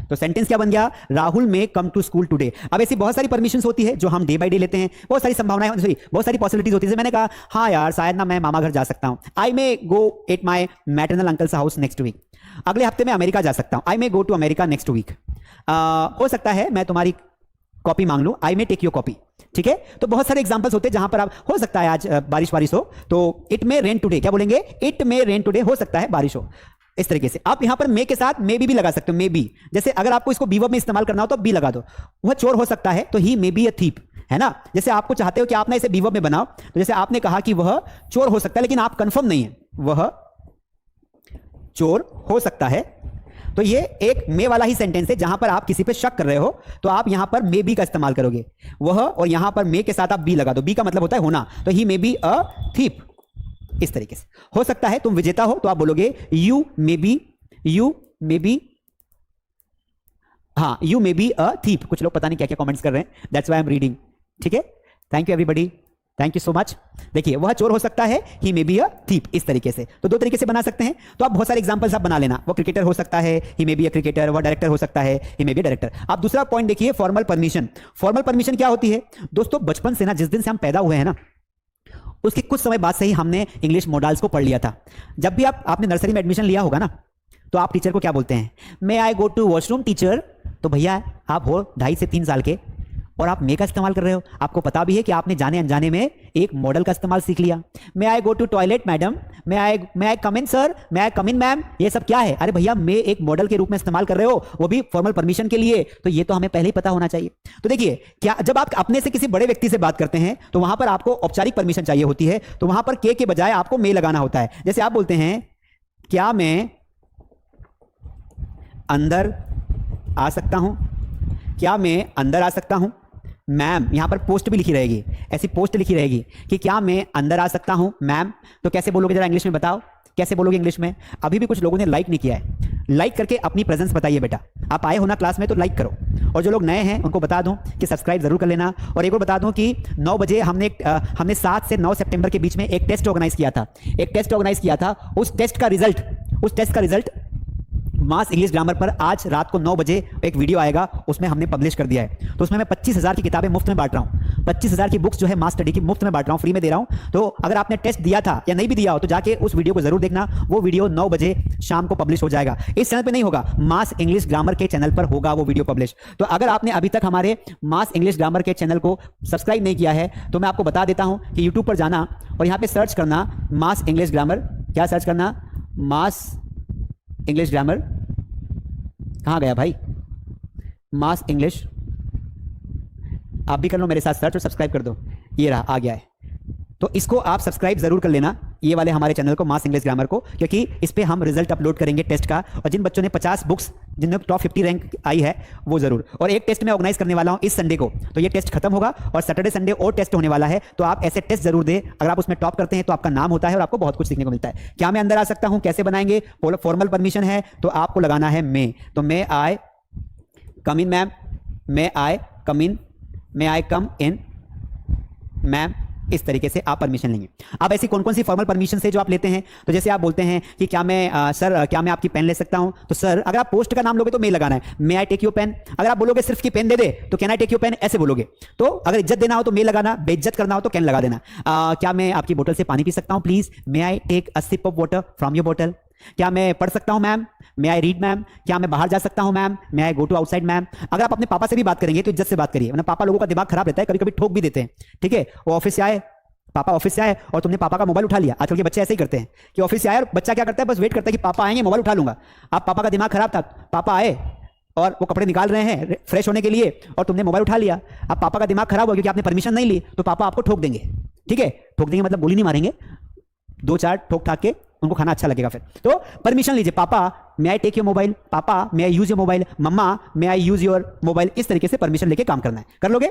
तो सेंटेंस क्या बन गया, राहुल में कम टू स्कूल टुडे। अब ऐसी बहुत सारी परमिशंस होती है जो हम डे बाय डे लेते हैं, बहुत सारी संभावनाएं, सॉरी बहुत सारी पॉसिबिलिटीज होती है। जैसे मैंने कहा, हाँ यार शायद ना मैं मामा घर जा सकता हूं, I may go at my maternal uncle's house next week. अगले हफ्ते में अमेरिका जा सकता हूं, I may go to America next week. हो सकता है मैं तुम्हारी कॉपी मांग लूं, I may take your copy. ठीक है, तो बहुत सारे एग्जांपल्स होते हैं जहां पर आप, हो सकता है आज बारिश हो, तो इट मे रेन टुडे, क्या बोलेंगे, इट मे रेन टुडे, हो सकता है बारिश हो। इस तरीके से आप यहां पर मे के साथ मे भी लगा सकते हो, मे बी। जैसे अगर आपको इसको बी वर्ब में इस्तेमाल करना हो तो बी लगा दो। वह चोर हो सकता है, तो ही मे बी अ थीप, है ना। जैसे आपको चाहते हो कि आप ना इसे बी वर्ब में बनाओ, तो जैसे आपने कहा कि वह चोर हो सकता है, लेकिन आप कंफर्म नहीं है, वह चोर हो सकता है, तो ये एक मे वाला ही सेंटेंस है। जहां पर आप किसी पे शक कर रहे हो तो आप यहां पर मे बी का इस्तेमाल करोगे, वह, और यहां पर मे के साथ आप बी लगा दो। बी का मतलब होता है होना, तो ही मे बी अ थीप। इस तरीके से हो सकता है तुम विजेता हो, तो आप बोलोगे यू मे बी, हाँ you may be a thief. कुछ लोग पता नहीं क्या क्या कमेंट्स कर रहे हैं, that's why I am reading. ठीक है, thank you everybody. Thank you so much. देखिए वह चोर हो सकता है, ही मे बी अ थीप, इस तरीके से। तो दो तरीके से बना सकते हैं। तो आप बहुत सारे एग्जांपल्स आप बना लेना। वो क्रिकेटर हो सकता है, ही मे बी अ क्रिकेटर। वह डायरेक्टर हो सकता है, ही मे बी अ डायरेक्टर। आप दूसरा पॉइंट देखिए, फॉर्मल परमिशन। फॉर्मल परमिशन क्या होती है दोस्तों? बचपन से ना, जिस दिन से हम पैदा हुए हैं ना, उसके कुछ समय बाद से ही हमने इंग्लिश मॉडल्स को पढ़ लिया था। जब भी आपने नर्सरी में एडमिशन लिया होगा ना, तो आप टीचर को क्या बोलते हैं? मे I go to washroom teacher. तो भैया आप हो 2.5 से 3 साल के और आप मे का इस्तेमाल कर रहे हो। आपको पता भी है कि आपने जाने अनजाने में एक मॉडल का इस्तेमाल सीख लिया। May I go to toilet madam, may I come in sir, may I come in ma'am. ये सब क्या है? अरे भैया मे एक मॉडल के रूप में इस्तेमाल कर रहे हो, वो भी फॉर्मल परमिशन के लिए। तो ये तो हमें पहले ही पता होना चाहिए। तो देखिए, क्या जब आप अपने से किसी बड़े व्यक्ति से बात करते हैं तो वहां पर आपको औपचारिक परमिशन चाहिए होती है। तो वहां पर के बजाय आपको मे लगाना होता है। जैसे आप बोलते हैं, क्या मैं अंदर आ सकता हूं? क्या मैं अंदर आ सकता हूं? मैम, यहां पर पोस्ट भी लिखी रहेगी, ऐसी पोस्ट लिखी रहेगी कि क्या मैं अंदर आ सकता हूं मैम। तो कैसे बोलोगे जरा इंग्लिश में बताओ, कैसे बोलोगे इंग्लिश में? अभी भी कुछ लोगों ने लाइक नहीं किया है। लाइक करके अपनी प्रेजेंस बताइए बेटा। आप आए हो ना क्लास में तो लाइक करो। और जो लोग नए हैं उनको बता दूं कि सब्सक्राइब जरूर कर लेना। और एक और बता दूं कि 9 बजे हमने 7 से 9 सितंबर के बीच में एक टेस्ट ऑर्गेनाइज किया था। उस टेस्ट का रिजल्ट मास इंग्लिश ग्रामर पर आज रात को 9 बजे एक वीडियो आएगा, उसमें हमने पब्लिश कर दिया है। तो उसमें मैं 25,000 की किताबें मुफ्त में बांट रहा हूं। 25,000 की बुक्स जो है मास स्टडी की मुफ्त में बांट रहा हूं, फ्री में दे रहा हूं। तो अगर आपने टेस्ट दिया था या नहीं भी दिया हो तो जाके उस वीडियो को जरूर देखना। वो वीडियो 9 बजे शाम को पब्लिश हो जाएगा। इस चैनल पे नहीं होगा, मास इंग्लिश ग्रामर के चैनल पर होगा वो वीडियो पब्लिश। तो अगर आपने अभी तक हमारे मास इंग्लिश ग्रामर के चैनल को सब्सक्राइब नहीं किया है तो मैं आपको बता देता हूं कि यूट्यूब पर जाना और यहां पे सर्च करना मास इंग्लिश ग्रामर। क्या सर्च करना? मास इंग्लिश ग्रामर। कहाँ गया भाई? मास इंग्लिश। आप भी कर लो मेरे साथ सर्च और सब्सक्राइब कर दो। ये रहा, आ गया है। तो इसको आप सब्सक्राइब जरूर कर लेना, ये वाले हमारे चैनल को, मास इंग्लिश ग्रामर को, क्योंकि इस पे हम रिजल्ट अपलोड करेंगे टेस्ट का। और जिन बच्चों ने 50 बुक्स, जिनमें टॉप 50 रैंक आई है, वो जरूर। और एक टेस्ट मैं ऑर्गेनाइज करने वाला हूं इस संडे को। तो ये टेस्ट खत्म होगा और सैटरडे संडे और टेस्ट होने वाला है। तो आप ऐसे टेस्ट जरूर दें। अगर आप उसमें टॉप करते हैं तो आपका नाम होता है और आपको बहुत कुछ सीखने को मिलता है। क्या मैं अंदर आ सकता हूं कैसे बनाएंगे? फॉर्मल परमिशन है तो आपको लगाना है मे। तो मे I come in ma'am, may I come in, may I come in ma'am. इस तरीके से आप परमिशन लेंगे। अब ऐसी कौन कौन सी फॉर्मल परमिशन से जो आप लेते हैं? तो जैसे आप बोलते हैं कि क्या मैं सर क्या मैं आपकी पेन ले सकता हूं? तो सर, अगर आप पोस्ट का नाम लोगे तो मे लगाना है, may I take your pen. अगर आप बोलोगे सिर्फ की पेन दे दे तो can I take your pen, ऐसे बोलोगे। तो अगर इज्जत देना हो तो मे लगाना, बेइज्जत करना हो तो कैन लगा देना। क्या मैं आपकी बोतल से पानी पी सकता हूं please? May I take a sip of water from your बोतल। क्या मैं पढ़ सकता हूं ma'am? May I read ma'am. क्या मैं बाहर जा सकता हूं ma'am? May I go to outside ma'am. अगर आप अपने पापा से भी बात करेंगे तो इज्जत से बात करिए, वरना पापा लोगों का दिमाग खराब रहता है, कभी कभी ठोक भी देते हैं। ठीक है? वो ऑफिस से आए, पापा ऑफिस से आए और तुमने पापा का मोबाइल उठा लिया। आजकल के बच्चे ऐसे ही करते हैं कि ऑफिस से आए और बच्चा क्या करता है, बस वेट करता है कि पापा आएंगे मोबाइल उठा लूंगा। आप पापा का दिमाग खराब था, पापा आए और वो कपड़े निकाल रहे हैं फ्रेश होने के लिए और तुमने मोबाइल उठा लिया। अब पापा का दिमाग खराब हो क्योंकि आपने परमिशन नहीं ली, तो पापा आपको ठोक देंगे। ठीक है? ठोक देंगे मतलब गोली नहीं मारेंगे, 2-4 ठोक ठाक के उनको खाना अच्छा लगेगा फिर। तो परमिशन लीजिए। Papa may I take your mobile, papa may I use your mobile, mamma may I use your mobile. इस तरीके से परमिशन लेके काम करना है। कर लोगे?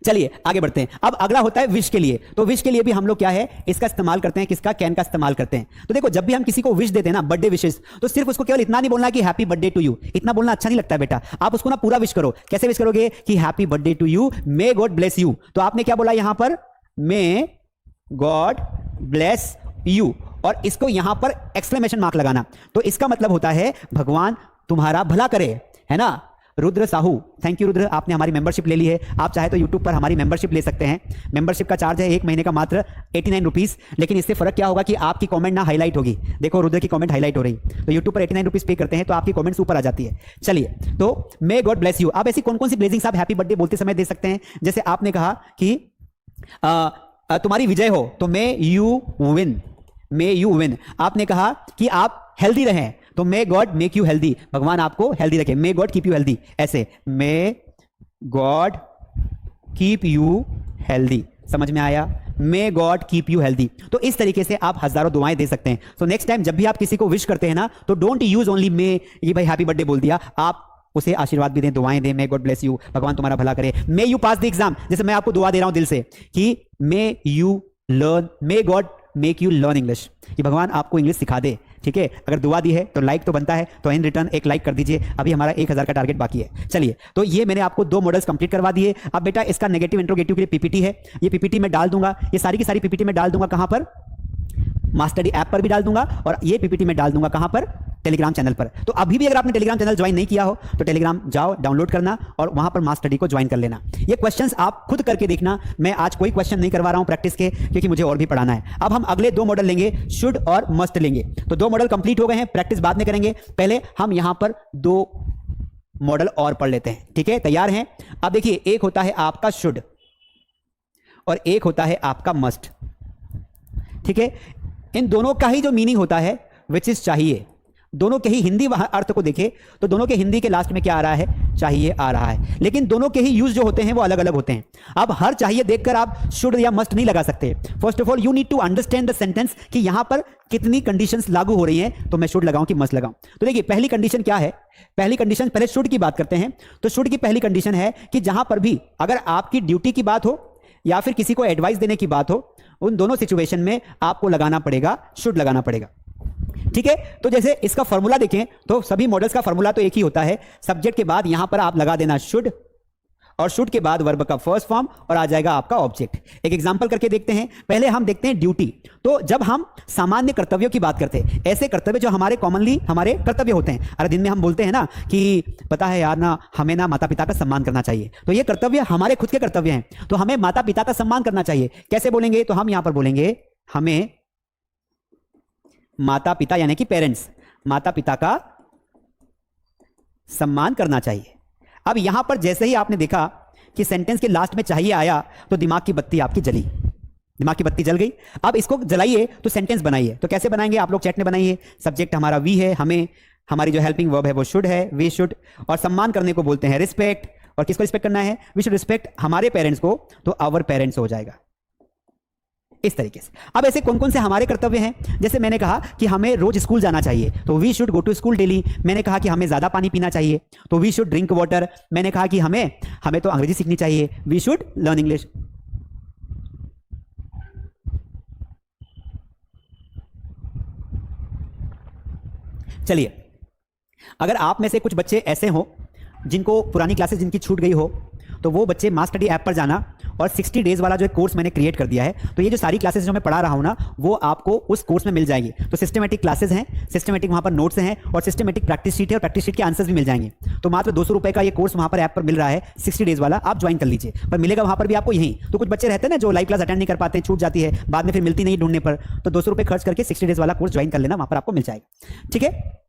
चलिए आगे बढ़ते हैं। अब अगला होता है विश के लिए। तो विश के लिए भी हम लोग क्या है, इसका इस्तेमाल करते हैं। किसका? कैन का इस्तेमाल करते हैं। तो देखो, जब भी हम किसी को विश देते हैं ना, बर्थडे विशेस, तो सिर्फ उसको केवल इतना नहीं बोलना कि हैप्पी बर्थडे टू यू। इतना बोलना अच्छा नहीं लगता है बेटा। आप उसको ना पूरा विश करो। कैसे विश करोगे? कि happy birthday to you, may God bless you. तो आपने क्या बोला यहां पर? May God bless you. और इसको यहां पर एक्सक्लेमेशन मार्क लगाना। तो इसका मतलब होता है भगवान तुम्हारा भला करे, है ना? रुद्र साहू, थैंक यू रुद्र, आपने हमारी मेंबरशिप ले ली है। आप चाहे तो यूट्यूब पर हमारी मेंबरशिप ले सकते हैं। मेंबरशिप का चार्ज है 1 महीने का मात्र 89 रुपीज। लेकिन इससे फर्क क्या होगा कि आपकी कमेंट ना हाईलाइट होगी। देखो रुद्र की कमेंट हाईलाइट हो रही। तो यूट्यूब पर 89 रुपीज पे करते हैं तो आपकी कमेंट्स ऊपर आ जाती है। चलिए, तो मे गॉड ब्लेस यू। आप ऐसी कौन कौन सी ब्लेसिंग्स आप हैप्पी बर्थडे बोलते समय दे सकते हैं? जैसे आपने कहा कि तुम्हारी विजय हो, तो may you win, may you win. आपने कहा कि आप हेल्दी रहें, तो may God make you healthy, भगवान आपको हेल्दी रखे। May God keep you healthy, ऐसे may God keep you healthy. समझ में आया? May God keep you healthy. तो इस तरीके से आप हजारों दुआएं दे सकते हैं। तो नेक्स्ट टाइम जब भी आप किसी को विश करते हैं ना, तो डोंट यूज ओनली मे, ये भाई हैप्पी बर्थडे बोल दिया। आप उसे आशीर्वाद भी दें, दुआएं दें। मे गॉड ब्लेस यू, भगवान तुम्हारा भला करे। May you pass the exam, जैसे मैं आपको दुआ दे रहा हूं दिल से कि may you learn, may God make you learn English, कि भगवान आपको इंग्लिश सिखा दे। ठीक है, अगर दुआ दी है तो लाइक तो बनता है, तो इन रिटर्न एक लाइक कर दीजिए। अभी हमारा 1000 का टारगेट बाकी है। चलिए, तो ये मैंने आपको 2 मॉडल्स कंप्लीट करवा दिए। अब बेटा इसका नेगेटिव इंट्रोगेटिव के लिए पीपीटी है, ये पीपीटी में डाल दूंगा, ये सारी की सारी पीपीटी में डाल दूंगा। कहां पर? मास्टरडी ऐप पर भी डाल दूंगा, और ये पीपीटी में डाल दूंगा कहां पर? टेलीग्राम चैनल पर। तो अभी भी अगर आपने टेलीग्राम चैनल ज्वाइन नहीं किया हो तो टेलीग्राम जाओ, डाउनलोड करना और वहां पर मास्टरडी को ज्वाइन कर लेना। ये क्वेश्चंस आप खुद करके देखना, मैं आज कोई क्वेश्चन नहीं करवा रहा हूं प्रैक्टिस के, क्योंकि मुझे और भी पढ़ाना है। अब हम अगले 2 मॉडल लेंगे, शुड और मस्ट लेंगे। तो 2 मॉडल कंप्लीट हो गए हैं, प्रैक्टिस बाद में करेंगे। पहले हम यहां पर 2 मॉडल और पढ़ लेते हैं। ठीक है, तैयार हैं? अब देखिए, एक होता है आपका शुड और एक होता है आपका मस्ट। ठीक है, इन दोनों का ही जो मीनिंग होता है विच इज चाहिए, दोनों के ही हिंदी अर्थ को देखें तो दोनों के हिंदी के लास्ट में क्या आ रहा है? चाहिए आ रहा है, लेकिन दोनों के ही यूज जो होते हैं वो अलग अलग होते हैं। अब हर चाहिए देखकर आप शुड या मस्ट नहीं लगा सकते। First of all you need to understand the sentence कि यहां पर कितनी कंडीशंस लागू हो रही हैं, तो मैं शुड लगाऊं कि मस्ट लगाऊं। तो देखिए, पहली कंडीशन क्या है? पहली कंडीशन, पहले शुड की बात करते हैं। तो शुड की पहली कंडीशन है कि जहां पर भी अगर आपकी ड्यूटी की बात हो या फिर किसी को एडवाइस देने की बात हो, उन दोनों सिचुएशन में आपको लगाना पड़ेगा, शुड लगाना पड़ेगा। ठीक है, तो जैसे इसका फॉर्मूला देखें तो सभी मॉडल्स का फॉर्मूला तो एक ही होता है, सब्जेक्ट के बाद यहां पर आप लगा देना शुड, और शुड के बाद वर्ब का फर्स्ट फॉर्म और आ जाएगा आपका ऑब्जेक्ट। एक एग्जांपल करके देखते हैं। पहले हम देखते हैं ड्यूटी। तो जब हम सामान्य कर्तव्यों की बात करते हैं, ऐसे कर्तव्य जो हमारे कॉमनली हमारे कर्तव्य होते हैं, अरे दिन में हम बोलते हैं ना कि पता है यार ना, हमें ना माता पिता का सम्मान करना चाहिए, तो ये कर्तव्य हमारे खुद के कर्तव्य हैं, तो हमें माता पिता का सम्मान करना चाहिए। कैसे बोलेंगे? तो हम यहां पर बोलेंगे हमें माता पिता यानी कि पेरेंट्स, माता पिता का सम्मान करना चाहिए। अब यहां पर जैसे ही आपने देखा कि सेंटेंस के लास्ट में चाहिए आया, तो दिमाग की बत्ती आपकी जली, दिमाग की बत्ती जल गई। अब इसको जलाइए तो सेंटेंस बनाइए। तो कैसे बनाएंगे? आप लोग चैट में बनाइए। सब्जेक्ट हमारा वी है, हमें, हमारी जो हेल्पिंग वर्ब है वो शुड है, वी शुड, और सम्मान करने को बोलते हैं रिस्पेक्ट। और किसको रिस्पेक्ट करना है? वी शुड रिस्पेक्ट हमारे पेरेंट्स को, तो आवर पेरेंट्स हो जाएगा इस तरीके से। अब ऐसे कौन कौन से हमारे कर्तव्य हैं? जैसे मैंने कहा कि हमें रोज स्कूल जाना चाहिए, तो we should go to school daily. मैंने कहा कि हमें ज्यादा पानी पीना चाहिए, तो वी शुड ड्रिंक वाटर। मैंने कहा कि हमें तो अंग्रेजी सीखनी चाहिए, वी शुड लर्न इंग्लिश। चलिए, अगर आप में से कुछ बच्चे ऐसे हो जिनको पुरानी क्लासेस जिनकी छूट गई हो, तो वो बच्चे मास्टरडी ऐप पर जाना और 60 डेज वाला जो कोर्स मैंने क्रिएट कर दिया है, तो ये जो सारी क्लासेस जो मैं पढ़ा रहा हूं ना, वो आपको उस कोर्स में मिल जाएगी। तो सिस्टमेटिक क्लासेस हैं, सिस्टमेटिक वहां पर नोट्स हैं, और सिस्टमेटिक प्रैक्टिस शीट है, और प्रैक्टिस शीट के आंसर्स भी मिल जाएंगे। तो मात्र 200 रुपए का ये कोर्स वहां पर ऐप पर मिल रहा है, 60 डेज वाला, आप ज्वाइन कर लीजिए। पर मिलेगा वहां पर भी आपको यहीं। तो कुछ बच्चे रहते हैं ना जो लाइव क्लास अटेंड नहीं कर पाते, छूट जाती है, बाद में फिर मिलती नहीं ढूंढने पर, तो 200 रुपए खर्च करके 60 डेज वाला कोर्स ज्वाइन कर लेना, वहां पर आपको मिल जाएगा। ठीक है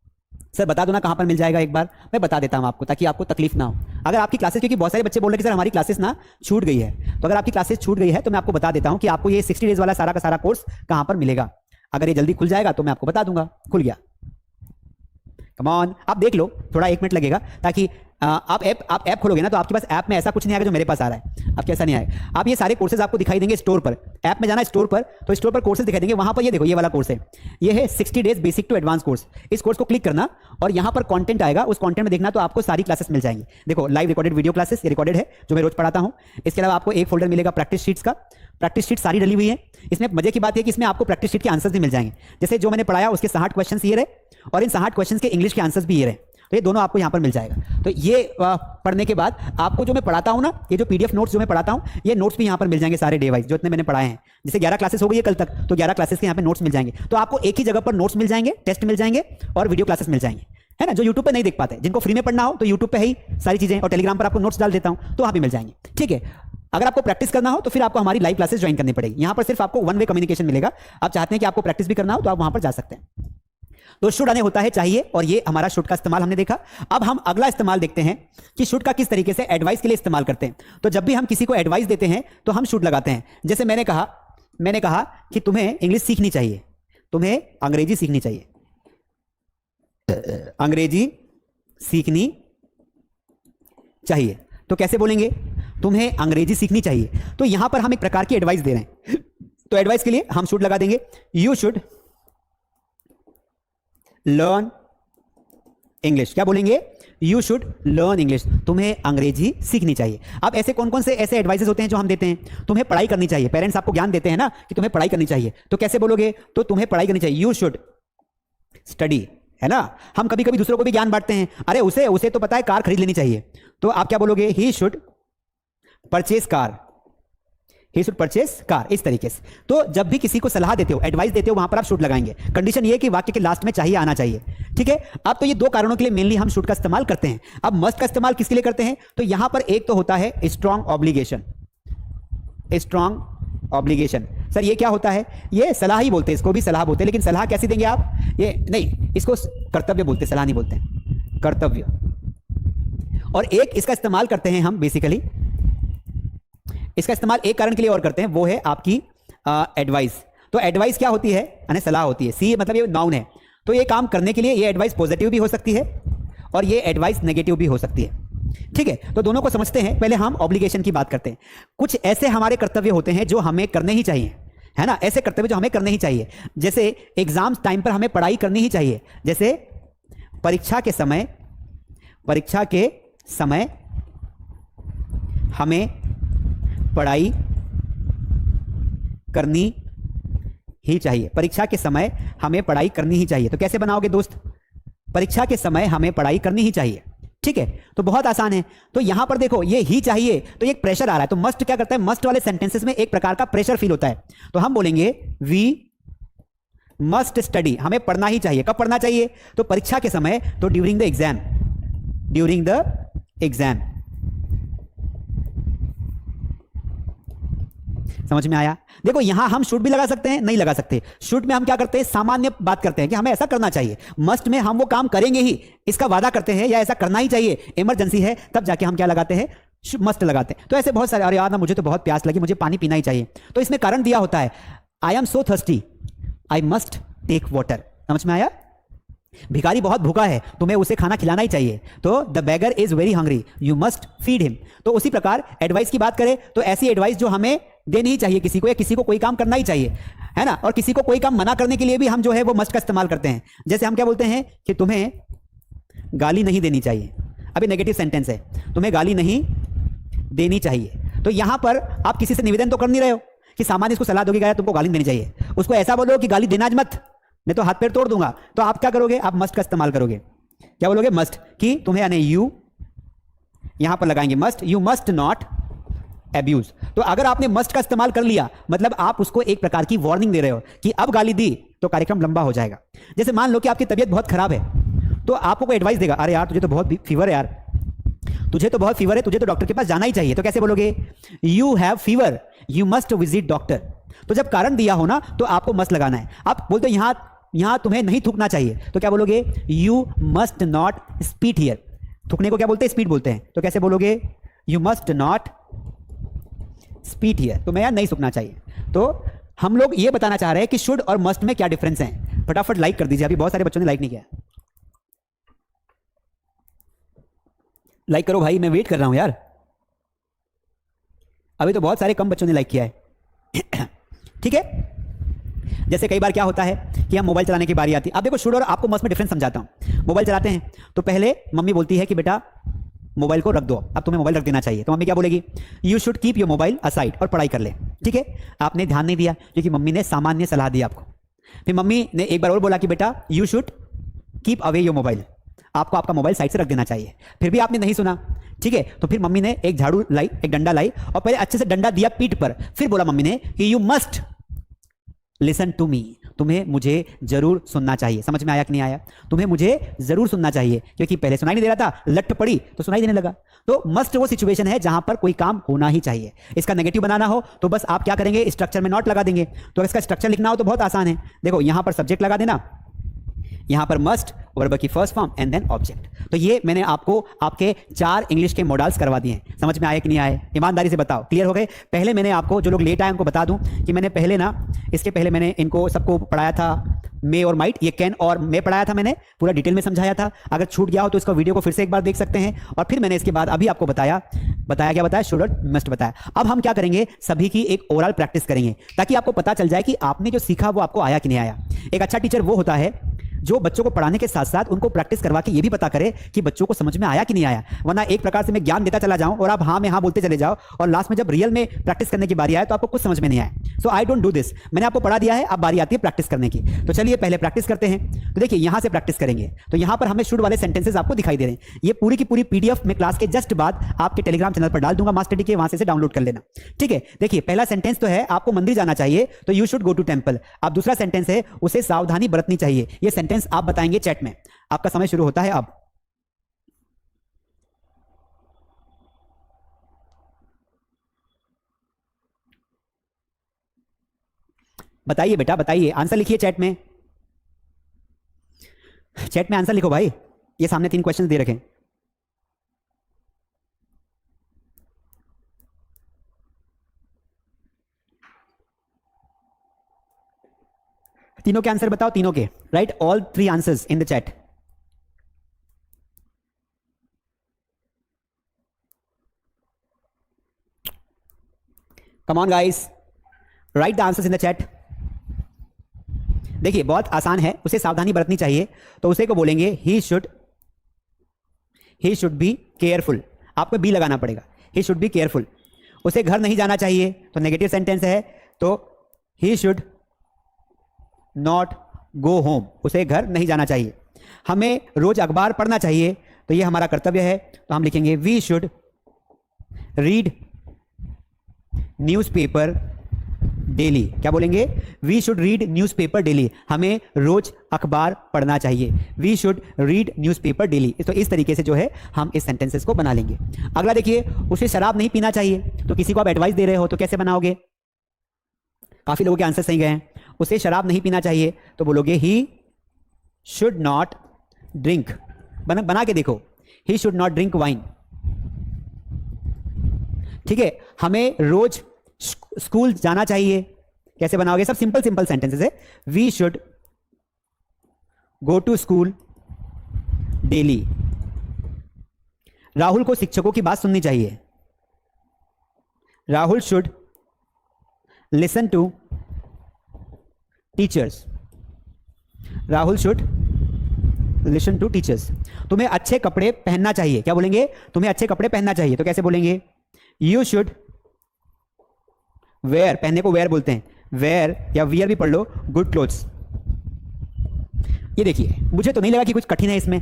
सर, बता दो ना कहां पर मिल जाएगा। एक बार मैं बता देता हूं आपको, ताकि आपको तकलीफ ना हो। अगर आपकी क्लासेस, क्योंकि बहुत सारे बच्चे बोल रहे हैं कि सर हमारी क्लासेस ना छूट गई है, तो अगर आपकी क्लासेस छूट गई है तो मैं आपको बता देता हूं कि आपको ये 60 डेज वाला सारा का सारा कोर्स कहां पर मिलेगा। अगर ये जल्दी खुल जाएगा तो मैं आपको बता दूंगा। खुल गया, कम ऑन, आप देख लो, थोड़ा 1 मिनट लगेगा, ताकि आप ऐप खोलोगे ना, तो आपके पास ऐप में ऐसा कुछ नहीं आएगा जो मेरे पास आ रहा है। आपके ऐसा नहीं आएगा। आप ये सारे कोर्सेज आपको दिखाई देंगे स्टोर पर। ऐप में जाना स्टोर पर, तो स्टोर पर कोर्सेज दिखाई देंगे। वहां पर ये देखो, ये वाला कोर्स है, ये है 60 days basic to advance course. इस कोर्स को क्लिक करना और यहां पर कंटेंट आएगा, उस कंटेंट में देखना, तो आपको सारी क्लासेस मिल जाएंगी। देखो, लाइव रिकॉर्डेड वीडियो क्लासेस, ये रिकॉर्डेड है जो मैं रोज पढ़ाता हूं। इसके अलावा आपको एक फोल्डर मिलेगा प्रैक्टिस शीट्स का, प्रैक्टिस शीट सारी डली हुई है। इसमें मजे की बात है कि इसमें आपको प्रैक्टिस शीट के आंसर्स भी मिल जाएंगे। जैसे जो मैंने पढ़ाया उसके 60 क्वेश्चन ये रहे, और इन 60 क्वेश्चन के इंग्लिश के आंसर्स भी ये रहे, तो ये दोनों आपको यहां पर मिल जाएगा। तो ये पढ़ने के बाद आपको जो मैं पढ़ाता हूं ना, ये जो पीडीएफ नोट्स जो मैं पढ़ाता हूं, ये नोट्स भी यहां पर मिल जाएंगे सारे डे वाइज, जो इतने मैंने पढ़ाए हैं। जैसे 11 क्लासेस हो गई है कल तक, तो 11 क्लासेस के यहां पे नोट्स मिल जाएंगे। तो आपको एक ही जगह पर नोट्स मिल जाएंगे, टेस्ट मिल जाएंगे, और वीडियो क्लासेस मिल जाएंगे, है ना। जो यूट्यूब पे नहीं देख पाते, जिनको फ्री में पढ़ना हो, तो यूट्यूब पे ही सारी चीजें, और टेलीग्राम पर आपको नोट्स डाल देता हूं, तो वहां भी मिल जाएंगे। ठीक है, अगर आपको प्रैक्टिस करना हो तो फिर आपको हमारी लाइव क्लासेस ज्वाइन करनी पड़ेगी। यहां पर सिर्फ आपको 1 वे कम्युनिकेशन मिलेगा। आप चाहते हैं कि आपको प्रैक्टिस भी करना हो, तो आप वहां पर जा सकते हैं। तो शुड आने होता है चाहिए, और ये हमारा शुड का इस्तेमाल हमने देखा। अब हम अगला इस्तेमाल देखते हैं कि शुड का किस तरीके से एडवाइस के लिए इस्तेमाल करते हैं। तो जब भी हम किसी को एडवाइस देते हैं तो हम शुड लगाते हैं। जैसे मैंने कहा कि तुम्हें इंग्लिश सीखनी चाहिए, तुम्हें अंग्रेजी सीखनी चाहिए, अंग्रेजी सीखनी चाहिए। तो कैसे बोलेंगे? तुम्हें अंग्रेजी सीखनी चाहिए। तो यहां पर हम एक प्रकार की एडवाइस दे रहे हैं, तो एडवाइस के लिए हम शुड लगा देंगे। You should learn English. क्या बोलेंगे? यू शुड लर्न इंग्लिश, तुम्हें अंग्रेजी सीखनी चाहिए। अब ऐसे कौन कौन से ऐसे एडवाइसेस होते हैं जो हम देते हैं? तुम्हें पढ़ाई करनी चाहिए। पेरेंट्स आपको ज्ञान देते हैं ना कि तुम्हें पढ़ाई करनी चाहिए, तो कैसे बोलोगे? तो तुम्हें पढ़ाई करनी चाहिए, यू शुड स्टडी, है ना। हम कभी कभी दूसरों को भी ज्ञान बांटते हैं, अरे उसे उसे तो पता है कार खरीद लेनी चाहिए, तो आप क्या बोलोगे, he should purchase car, he should purchase car, इस तरीके से। तो जब भी किसी को सलाह देते हो, एडवाइस देते हो, वहां पर आप शुड लगाएंगे। कंडीशन ये है कि वाक्य के लास्ट में चाहिए आना चाहिए, ठीक है। अब तो ये दो कारणों के लिए मेनली हम शुड का इस्तेमाल करते हैं। अब मस्ट का इस्तेमाल किसके लिए करते हैं, तो यहां पर एक तो होता है strong obligation, strong obligation. Sir ये क्या होता है, ये सलाह ही बोलते हैं, इसको भी सलाह बोलते हैं, लेकिन सलाह कैसी देंगे आप, ये नहीं, इसको कर्तव्य बोलते हैं, सलाह नहीं बोलते हैं, कर्तव्य। और एक इसका इस्तेमाल करते हैं हम बेसिकली, इसका इस्तेमाल एक कारण के लिए और करते हैं, वो है आपकी एडवाइस। तो एडवाइस क्या होती है, यानी सलाह होती है। सी मतलब ये नाउन है, तो ये काम करने के लिए ये एडवाइस पॉजिटिव भी हो सकती है और ये एडवाइस नेगेटिव भी हो सकती है, ठीक है। तो दोनों को समझते हैं। पहले हम ऑब्लिगेशन की बात करते हैं। कुछ ऐसे हमारे कर्तव्य होते हैं जो हमें करने ही चाहिए, है ना, ऐसे कर्तव्य जो हमें करने ही चाहिए। जैसे एग्जाम टाइम पर हमें पढ़ाई करनी ही चाहिए, जैसे परीक्षा के समय हमें पढ़ाई करनी ही चाहिए, परीक्षा के समय हमें पढ़ाई करनी ही चाहिए। तो कैसे बनाओगे दोस्त, परीक्षा के समय हमें पढ़ाई करनी ही चाहिए, ठीक है। तो बहुत आसान है। तो यहां पर देखो ये ही चाहिए, तो एक प्रेशर आ रहा है, तो मस्ट क्या करता है, मस्ट वाले सेंटेंसेस में एक प्रकार का प्रेशर फील होता है, तो हम बोलेंगे वी मस्ट स्टडी, हमें पढ़ना ही चाहिए। कब पढ़ना चाहिए, तो परीक्षा के समय, तो during the exam, during the exam. समझ में आया। देखो यहां हम शुड भी लगा सकते हैं, नहीं लगा सकते। शुड में हम क्या करते हैं, सामान्य बात करते हैं कि हमें ऐसा करना चाहिए। मस्ट में हम वो काम करेंगे ही, इसका वादा करते हैं या ऐसा करना ही चाहिए, इमरजेंसी है, तब जाके हम क्या लगाते हैं, मस्ट लगाते हैं। तो ऐसे बहुत सारे, अरे यार ना मुझे तो बहुत प्यास लगी, मुझे पानी पीना ही चाहिए, तो इसमें कारण दिया होता है, I am so thirsty, I must take water. समझ में आया। भिखारी बहुत भूखा है, तुम्हें उसे खाना खिलाना ही चाहिए, तो the beggar is very hungry, you must feed him. तो उसी प्रकार एडवाइस की बात करें तो ऐसी एडवाइस जो हमें देनी ही चाहिए किसी को, या किसी को कोई काम करना ही चाहिए, है ना। और किसी को कोई काम मना करने के लिए भी हम जो है वो मस्ट का इस्तेमाल करते हैं। जैसे हम क्या बोलते हैं कि तुम्हें गाली नहीं देनी चाहिए, अभी नेगेटिव सेंटेंस है, तुम्हें गाली नहीं देनी चाहिए। तो यहां पर आप किसी से निवेदन तो कर नहीं रहे हो कि सामान्य इसको सलाह दोगे, तुमको गाली देनी चाहिए, उसको ऐसा बोलो कि गाली देना मत, नहीं तो हाथ पैर तोड़ दूंगा। तो आप क्या करोगे, आप मस्ट का इस्तेमाल करोगे। क्या बोलोगे, मस्ट, कि तुम्हें, यानी यू यहां पर लगाएंगे must, you must not abuse. तो अगर आपने मस्ट का इस्तेमाल कर लिया, मतलब आप उसको एक प्रकार की वार्निंग दे रहे हो कि अब गाली दी तो कार्यक्रम लंबा हो जाएगा। जैसे मान लो कि आपकी तबीयत बहुत खराब है, तो आपको कोई एडवाइस देगा, अरे यार तुझे तो बहुत फीवर है यार, तुझे तो बहुत फीवर है, तुझे तो डॉक्टर के पास जाना ही चाहिए। तो कैसे बोलोगे, you have fever, you must visit doctor. तो जब कारण दिया हो ना, तो आपको मस्ट लगाना है। आप बोलते हो यहां तुम्हें नहीं थूकना चाहिए, तो क्या बोलोगे, you must not spit here. थूकने को क्या बोलते हैं, स्पीट बोलते हैं। तो कैसे बोलोगे, you must not spit here, तुम्हें यार नहीं थूकना चाहिए। तो हम लोग ये बताना चाह रहे हैं कि शुड और मस्ट में क्या डिफरेंस है। फटाफट लाइक कर दीजिए, अभी बहुत सारे बच्चों ने लाइक नहीं किया। लाइक करो भाई, मैं वेट कर रहा हूं यार, अभी तो बहुत सारे कम बच्चों ने लाइक किया है। ठीक है। जैसे कई बार क्या होता है कि हम मोबाइल चलाने की बारी आती है। अब देखो शुड और आपको मस्ट में डिफरेंस समझाता हूं। मोबाइल चलाते हैं तो पहले मम्मी बोलती है कि बेटा मोबाइल को रख दो, अब तुम्हें मोबाइल रख देना चाहिए। तो मम्मी क्या बोलेगी, you should keep your mobile aside, और पढ़ाई कर ले। ठीक है, आपने ध्यान नहीं दिया क्योंकि मम्मी ने सामान्य सलाह दी आपको। फिर मम्मी ने एक बार और बोला कि बेटा you should keep away your mobile, आपको आपका मोबाइल साइड से रख देना चाहिए। फिर भी आपने नहीं सुना। ठीक है, तो फिर मम्मी ने एक झाड़ू लाई, एक डंडा लाई, और पहले अच्छे से डंडा दिया पीठ पर। फिर बोला मम्मी ने कि you must listen to me, तुम्हें मुझे जरूर सुनना चाहिए। समझ में आया कि नहीं आया, तुम्हें मुझे जरूर सुनना चाहिए, क्योंकि पहले सुनाई नहीं दे रहा था, लट पड़ी तो सुनाई देने लगा। तो मस्ट वो सिचुएशन है जहां पर कोई काम होना ही चाहिए। इसका नेगेटिव बनाना हो तो बस आप क्या करेंगे, स्ट्रक्चर में नॉट लगा देंगे। तो इसका स्ट्रक्चर लिखना हो तो बहुत आसान है। देखो यहां पर सब्जेक्ट लगा देना, यहां पर मस्ट, वर्ब की first form and then object. तो ये मैंने आपको आपके 4 इंग्लिश के मॉडल्स करवा दिए हैं। समझ में आए कि नहीं आए, ईमानदारी से बताओ, क्लियर हो गए। पहले मैंने आपको, जो लोग लेट आए उनको बता दूं कि मैंने पहले ना, इसके पहले मैंने इनको सबको पढ़ाया था मे और माइट, ये कैन और मे पढ़ाया था, मैंने पूरा डिटेल में समझाया था। अगर छूट गया हो तो इसका वीडियो को फिर से एक बार देख सकते हैं। और फिर मैंने इसके बाद अभी आपको बताया क्या बताया, शुड और मस्ट बताया। अब हम क्या करेंगे, सभी की एक ओरल प्रैक्टिस करेंगे ताकि आपको पता चल जाए कि आपने जो सीखा वो आपको आया कि नहीं आया। एक अच्छा टीचर वो होता है जो बच्चों को पढ़ाने के साथ साथ उनको प्रैक्टिस करवा के ये भी पता करे कि बच्चों को समझ में आया कि नहीं आया। वरना एक प्रकार से मैं ज्ञान देता चला जाऊं और आप हाँ में हाँ बोलते चले जाओ और लास्ट में जब रियल में प्रैक्टिस करने की बारी आए तो आपको कुछ समझ में नहीं आया। सो आई डोंट डू दिस। मैंने आपको पढ़ा दिया है, अब बारी आती है प्रैक्टिस करने की। तो चलिए पहले प्रैक्टिस करते हैं। तो देखिए यहां से प्रैक्टिस करेंगे, तो यहां पर हमें शुड वाले सेंटेंसेस आपको दिखाई दे रहे हैं। ये पूरी की पूरी पीडीएफ में क्लास के जस्ट बाद आपके टेलीग्राम चैनल पर डाल दूंगा मास्टर डी के, वहां से डाउनलोड कर लेना। ठीक है, देखिए पहला सेंटेंस तो है आपको मंदिर जाना चाहिए, तो you should go to temple. अब दूसरा सेंटेंस है उसे सावधानी बरतनी चाहिए। ये सेंटेंस आप बताएंगे चैट में। आपका समय शुरू होता है अब। बताइए बेटा बताइए, आंसर लिखिए चैट में। चैट में आंसर लिखो भाई, ये सामने 3 क्वेश्चन दे रखे। तीनों के आंसर बताओ, तीनों के। Right all 3 answers in the chat. Come on guys, right the answers in the chat. देखिए बहुत आसान है, उसे सावधानी बरतनी चाहिए, तो उसे को बोलेंगे ही शुड बी केयरफुल। आपको बी लगाना पड़ेगा, ही शुड बी केयरफुल। उसे घर नहीं जाना चाहिए तो नेगेटिव सेंटेंस है, तो he should not go home. उसे घर नहीं जाना चाहिए। हमें रोज अखबार पढ़ना चाहिए, तो ये हमारा कर्तव्य है, तो हम लिखेंगे we should read newspaper daily. क्या बोलेंगे? We should read newspaper daily. हमें रोज अखबार पढ़ना चाहिए। We should read newspaper daily. तो इस तरीके से जो है हम इस सेंटेंसेस को बना लेंगे। अगला देखिए, उसे शराब नहीं पीना चाहिए, तो किसी को आप एडवाइस दे रहे हो तो कैसे बनाओगे? काफी लोगों के आंसर सही गए हैं। उसे शराब नहीं पीना चाहिए तो बोलोगे ही शुड नॉट ड्रिंक। बना के देखो, he should not drink wine. ठीक है, हमें रोज स्कूल जाना चाहिए, कैसे बनाओगे? सब सिंपल सिंपल सेंटेंसेस है। We should go to school daily. Rahul को शिक्षकों की बात सुननी चाहिए। Rahul should listen to teachers. Rahul should listen to teachers. तुम्हें अच्छे कपड़े पहनना चाहिए। क्या बोलेंगे? तुम्हें अच्छे कपड़े पहनना चाहिए, तो कैसे बोलेंगे? You should wear. पहनने को वेयर बोलते हैं, वेयर या वियर भी पढ़ लो, गुड क्लोथ्स। ये देखिए, मुझे तो नहीं लगा कि कुछ कठिन है इसमें।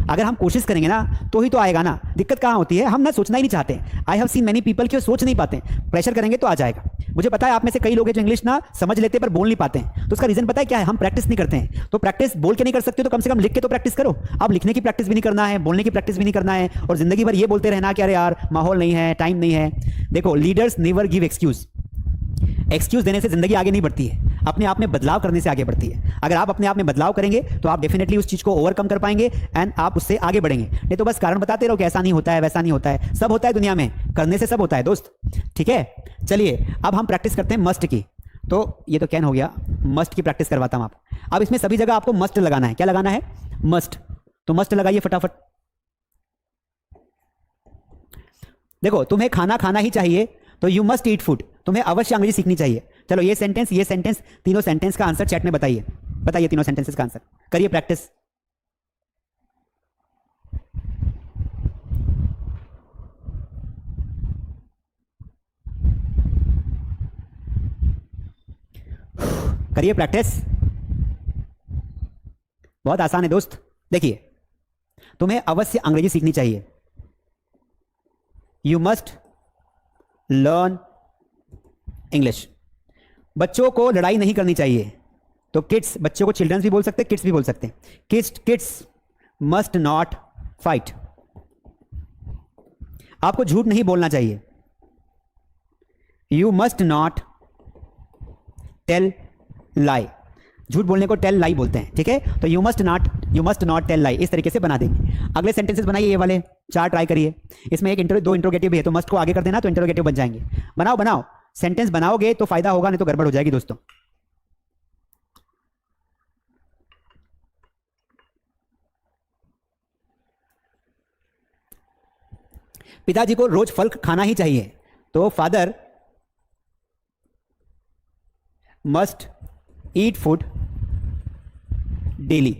अगर हम कोशिश करेंगे ना तो ही तो आएगा ना। दिक्कत कहाँ होती है? हम ना सोचना ही नहीं चाहते। I have seen many people कि वो सोच नहीं पाते। प्रेशर करेंगे तो आ जाएगा। मुझे पता है आप में से कई लोग हैं जो इंग्लिश ना समझ लेते पर बोल नहीं पाते हैं। तो उसका रीजन पता है क्या है? हम प्रैक्टिस नहीं करते हैं। तो प्रैक्टिस बोल के नहीं कर सकते तो कम से कम लिख के तो प्रैक्टिस करो। अब लिखने की प्रैक्टिस भी नहीं करना है, बोलने की प्रैक्टिस भी नहीं करना है, और जिंदगी भर ये बोलते रहना कि अरे यार माहौल नहीं है, टाइम नहीं है। देखो, leaders never give excuse. Excuse देने से जिंदगी आगे नहीं बढ़ती है, अपने आप में बदलाव करने से आगे बढ़ती है। अगर आप अपने आप में बदलाव करेंगे तो आप डेफिनेटली उस चीज को ओवरकम कर पाएंगे एंड आप उससे आगे बढ़ेंगे। नहीं तो बस कारण बताते रहो कि ऐसा नहीं होता है, वैसा नहीं होता है। सब होता है दुनिया में, करने से सब होता है दोस्त। ठीक है, चलिए अब हम प्रैक्टिस करते हैं मस्ट की। तो ये तो कैन हो गया, मस्ट की प्रैक्टिस करवाता हूं आपको। अब इसमें सभी जगह आपको मस्ट लगाना है। क्या लगाना है? मस्ट। तो मस्ट लगाइए फटाफट। देखो, तुम्हें खाना खाना ही चाहिए तो यू मस्ट ईट फूड। तुम्हें अवश्य अंग्रेजी सीखनी चाहिए। चलो ये सेंटेंस, तीनों सेंटेंस का आंसर चैट में बताइए। बताइए तीनों सेंटेंसेस का आंसर, करिए प्रैक्टिस। करिए प्रैक्टिस, बहुत आसान है दोस्त। देखिए, तुम्हें अवश्य अंग्रेजी सीखनी चाहिए। You must learn English. बच्चों को लड़ाई नहीं करनी चाहिए, तो किड्स, बच्चों को चिल्ड्रंस भी बोल सकते हैं, किड्स भी बोल सकते हैं। Kids must not fight. आपको झूठ नहीं बोलना चाहिए। You must not tell lie. झूठ बोलने को टेल लाई बोलते हैं। ठीक है, तो you must not tell lie. इस तरीके से बना देंगे। अगले सेंटेंसेस बनाइए, ये वाले 4 ट्राई करिए। इसमें एक दो इंट्रोगेटिव भी है, तो मस्ट को आगे कर देना तो इंट्रोगेटिव बन जाएंगे। बनाओ सेंटेंस बनाओगे तो फायदा होगा, नहीं तो गड़बड़ हो जाएगी दोस्तों। पिताजी को रोज फल खाना ही चाहिए, तो father must eat food daily.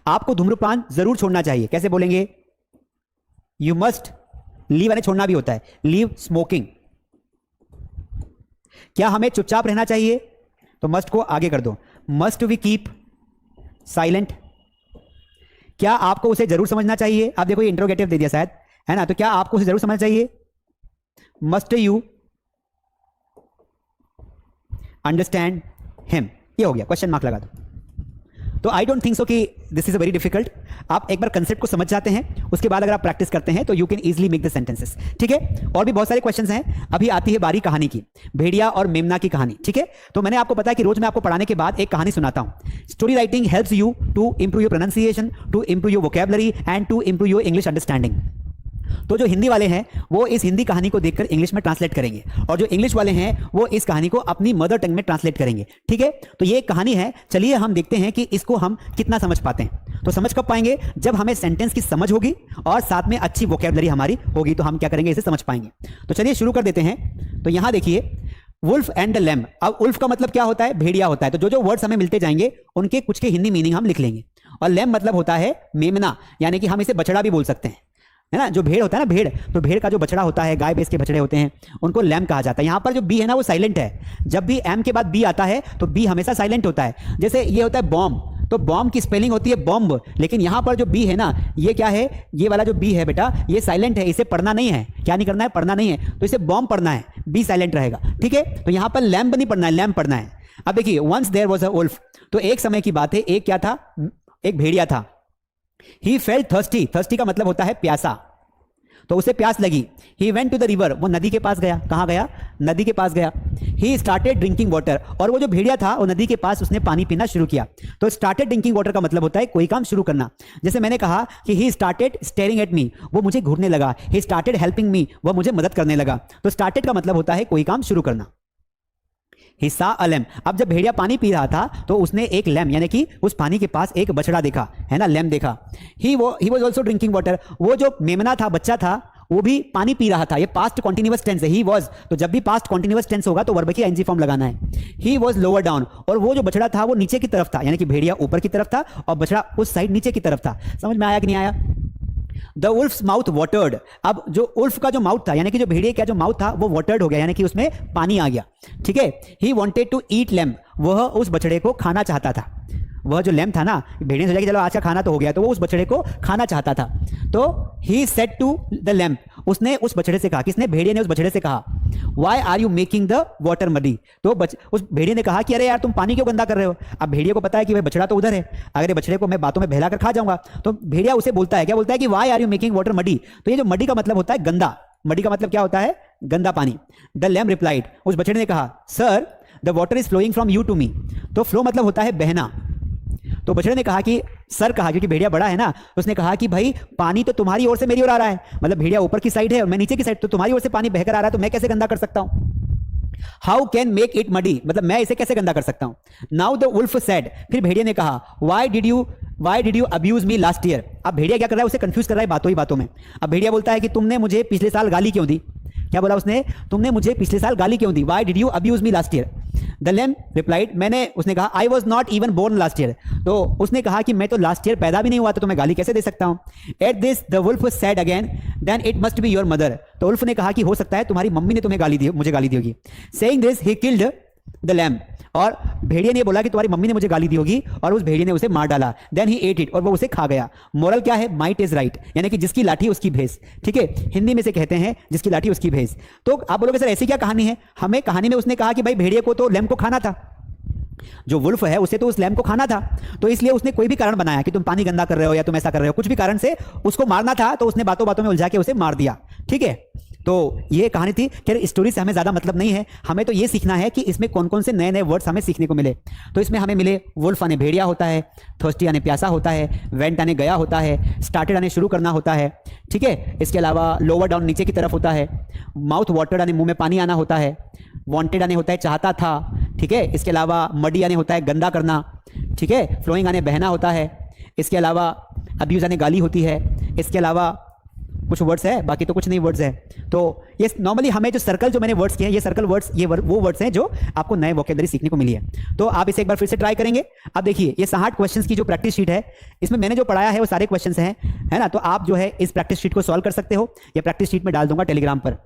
आपको धूम्रपान जरूर छोड़ना चाहिए। कैसे बोलेंगे? यू मस्ट लीव, यानी छोड़ना भी होता है, लीव स्मोकिंग। क्या हमें चुपचाप रहना चाहिए? तो मस्ट को आगे कर दो, मस्ट वी कीप साइलेंट। क्या आपको उसे जरूर समझना चाहिए? आप देखो ये इंट्रोगेटिव दे दिया शायद, है ना, तो क्या आपको उसे जरूर समझना चाहिए? मस्ट यू अंडरस्टैंड हिम, ये हो गया, क्वेश्चन मार्क लगा दो। तो आई डोंट थिंक सो कि this is a very difficult. आप एक बार कंसेप्ट को समझ जाते हैं, उसके बाद अगर आप प्रैक्टिस करते हैं तो you can easily make the sentences. ठीक है, और भी बहुत सारे क्वेश्चंस हैं। अभी आती है बारी कहानी की, भेड़िया और मेमना की कहानी। ठीक है, तो मैंने आपको पता है कि रोज मैं आपको पढ़ाने के बाद एक कहानी सुनाता हूं। Story writing helps you to improve your pronunciation, to improve your vocabulary and to improve your English understanding. तो जो हिंदी वाले हैं वो इस हिंदी कहानी को देखकर इंग्लिश में ट्रांसलेट करेंगे, और जो इंग्लिश वाले हैं वो इस कहानी को अपनी मदर टंग में ट्रांसलेट करेंगे। ठीक है, तो ये एक कहानी है। चलिए हम देखते हैं कि इसको हम कितना समझ पाते हैं। तो समझ कब पाएंगे? जब हमें सेंटेंस की समझ होगी और साथ में अच्छी वोकैबुलरी हमारी होगी, तो हम क्या करेंगे? इसे समझ पाएंगे। तो चलिए शुरू कर देते हैं। तो यहां देखिए, वुल्फ एंड द लैम्ब। अब वुल्फ का मतलब क्या होता है? भेड़िया होता है। तो जो जो वर्ड्स हमें मिलते जाएंगे उनके कुछ के हिंदी मीनिंग हम लिख लेंगे। और लैम्ब मतलब होता है मेमना, यानी कि हम इसे बछड़ा भी बोल सकते हैं, है ना। जो भेड़ होता है ना, भेड़, तो भेड़ का जो बछड़ा होता है, गाय भैंस के बछड़े होते हैं, उनको लैम्ब कहा जाता है। यहां पर जो बी है ना वो साइलेंट है। जब भी एम के बाद बी आता है तो बी हमेशा साइलेंट होता है। जैसे ये होता है बॉम्ब, तो बॉम्ब की स्पेलिंग होती है बॉम्ब, लेकिन यहां पर जो बी है ना, ये क्या है? ये वाला जो बी है बेटा, ये साइलेंट है, इसे पढ़ना नहीं है। क्या नहीं करना है? पढ़ना नहीं है, तो इसे बॉम्ब पढ़ना है, बी साइलेंट रहेगा। ठीक है, तो यहां पर लैम्ब नहीं पढ़ना है, लैम्ब पढ़ना है। अब देखिए, once there was a wolf, तो एक समय की बात है, एक क्या था? एक भेड़िया था। ही फेल्ट थर्स्टी, थर्स्टी का मतलब होता है प्यासा, तो उसे प्यास लगी। He went to the river, वो नदी के पास गया। कहां गया? नदी के पास गया। ही स्टार्टेड ड्रिंकिंग वाटर, और वो जो भेड़िया था वो नदी के पास उसने पानी पीना शुरू किया। तो स्टार्टेड ड्रिंकिंग वाटर का मतलब होता है कोई काम शुरू करना। जैसे मैंने कहा कि he started staring at me, वो मुझे घूरने लगा। ही स्टार्टेड हेल्पिंग मी, वो मुझे मदद करने लगा। तो स्टार्टेड का मतलब होता है कोई काम शुरू करना। ही सा अ लैम्ब, अब जब भेड़िया पानी पी रहा था तो उसने एक लैम्ब, यानी कि उस पानी के पास एक बछड़ा देखा, है ना, लैम्ब देखा। He was also drinking water, वो जो मेमना था, बच्चा था, वो भी पानी पी रहा था। ये पास्ट कॉन्टिन्यूअस टेंस है, ही वाज, तो जब भी पास्ट कॉन्टिन्यूअस टेंस होगा तो वर्ब की आईएनजी फॉर्म लगाना है। ही वाज लोअर डाउन, और वो जो बछड़ा था वो नीचे की तरफ था, यानी कि भेड़िया ऊपर की तरफ था और बछड़ा उस साइड नीचे की तरफ था। समझ में आया कि नहीं आया? द उल्फ्स माउथ वाटर्ड, अब जो उल्फ का जो माउथ था, यानी कि जो भेड़िए का जो माउथ था वो वाटर्ड हो गया, यानी कि उसमें पानी आ गया। ठीक है, he wanted to eat lamb, वह उस बछड़े को खाना चाहता था। वह जो लैम्ब था ना, भेड़िए ने सोचा कि चलो आज का खाना तो हो गया, तो वो उस बछड़े को खाना चाहता था। तो he said to the lamb, उसने उस बछड़े से कहा, किसने? भेड़िए ने उस बछड़े से कहा, why are you making the water muddy, तो उस भेड़िए ने कहा कि अरे यार तुम पानी क्यों गंदा कर रहे हो। अब भेड़िए को पता है कि भाई बछड़ा तो उधर है, अगर ये बछड़े को मैं बातों में बहलाकर खा जाऊंगा। तो भेड़िया उसे बोलता है, क्या बोलता है कि why are you making water muddy, तो ये जो मडी का मतलब होता है गंदा, मडी का मतलब क्या होता है? गंदा पानी। द लैम्ब रिप्लाइड, उस बछड़े ने कहा, sir the water is flowing from you to me, तो फ्लो मतलब होता है बहना। तो बछड़े ने कहा कि सर, कहा क्योंकि भेड़िया बड़ा है ना, उसने कहा कि भाई पानी तो तुम्हारी ओर से मेरी ओर आ रहा है, मतलब भेड़िया ऊपर की साइड है और मैं नीचे की साइड, तो तुम्हारी ओर से पानी बहकर आ रहा है, तो मैं कैसे गंदा कर सकता हूं? How can make it muddy, मतलब मैं इसे कैसे गंदा कर सकता हूं? नाउ द वुल्फ सेड, फिर भेड़िया ने कहा, why did you abuse me last year. अब भेड़िया क्या कर रहा है? उसे कंफ्यूज कर रहा है बातों ही बातों में। अब भेड़िया बोलता है कि तुमने मुझे पिछले साल गाली क्यों दी? क्या बोला उसने? तुमने मुझे पिछले साल गाली क्यों दी? Why did you abuse me last year. The lamb replied, उसने कहा, I was not even born last year, तो उसने कहा कि मैं तो लास्ट ईयर पैदा भी नहीं हुआ, तो मैं गाली कैसे दे सकता हूं। At this the wolf said again, then it must be your mother, तो वुल्फ ने कहा कि हो सकता है तुम्हारी मम्मी ने तुम्हें गाली दी, मुझे गाली दी होगी। Saying this he killed the lamb, और भेड़िए ने बोला कि तुम्हारी मम्मी ने मुझे गाली दी होगी, और उस भेड़िए ने उसे मार डाला। देन ही एट इट, और वो उसे खा गया। मोरल क्या है? माइट इज राइट, यानी कि जिसकी लाठी उसकी भैंस। ठीक है, हिंदी में से कहते हैं जिसकी लाठी उसकी भैंस। तो आप बोलोगे सर ऐसी क्या कहानी है? हमें कहानी में उसने कहा कि भाई भेड़िए को तो लैम्ब को खाना था, जो वुल्फ है उसे तो उस लैम्ब को खाना था, तो इसलिए उसने कोई भी कारण बनाया कि तुम पानी गंदा कर रहे हो या तुम ऐसा कर रहे हो, कुछ भी कारण से उसको मारना था, तो उसने बातों बातों में उलझा के उसे मार दिया। ठीक है, तो ये कहानी थी। खैर स्टोरी से हमें ज्यादा मतलब नहीं है, हमें तो ये सीखना है कि इसमें कौन कौन से नए नए वर्ड्स हमें सीखने को मिले। तो इसमें हमें मिले, वुल्फ आने भेड़िया होता है, थर्स्टी आने प्यासा होता है, वेंट आने गया होता है, स्टार्टेड आने शुरू करना होता है। ठीक है, इसके अलावा लोअर डाउन नीचे की तरफ होता है, माउथ वाटर्ड आने मुंह में पानी आना होता है, वांटेड आने होता है चाहता था। ठीक है, इसके अलावा मडी आने होता है गंदा करना। ठीक है, फ्लोइंग आने बहना होता है। इसके अलावा अब्यूज आने गाली होती है। इसके अलावा कुछ वर्ड्स है, बाकी तो कुछ नहीं वर्ड्स है। तो ये नॉर्मली हमें जो सर्कल जो मैंने वर्ड्स किए हैं, ये सर्कल वर्ड्स, ये वो वर्ड्स हैं जो आपको नए वोकेबलरी सीखने को मिली है। तो आप इसे एक बार फिर से ट्राई करेंगे। अब देखिए ये 60 क्वेश्चंस की जो प्रैक्टिस शीट है, इसमें मैंने जो पढ़ाया है वो सारे क्वेश्चंस हैं, है ना। तो आप जो है इस प्रैक्टिस शीट को सॉल्व कर सकते हो, या प्रैक्टिस शीट में डाल दूंगा टेलीग्राम पर।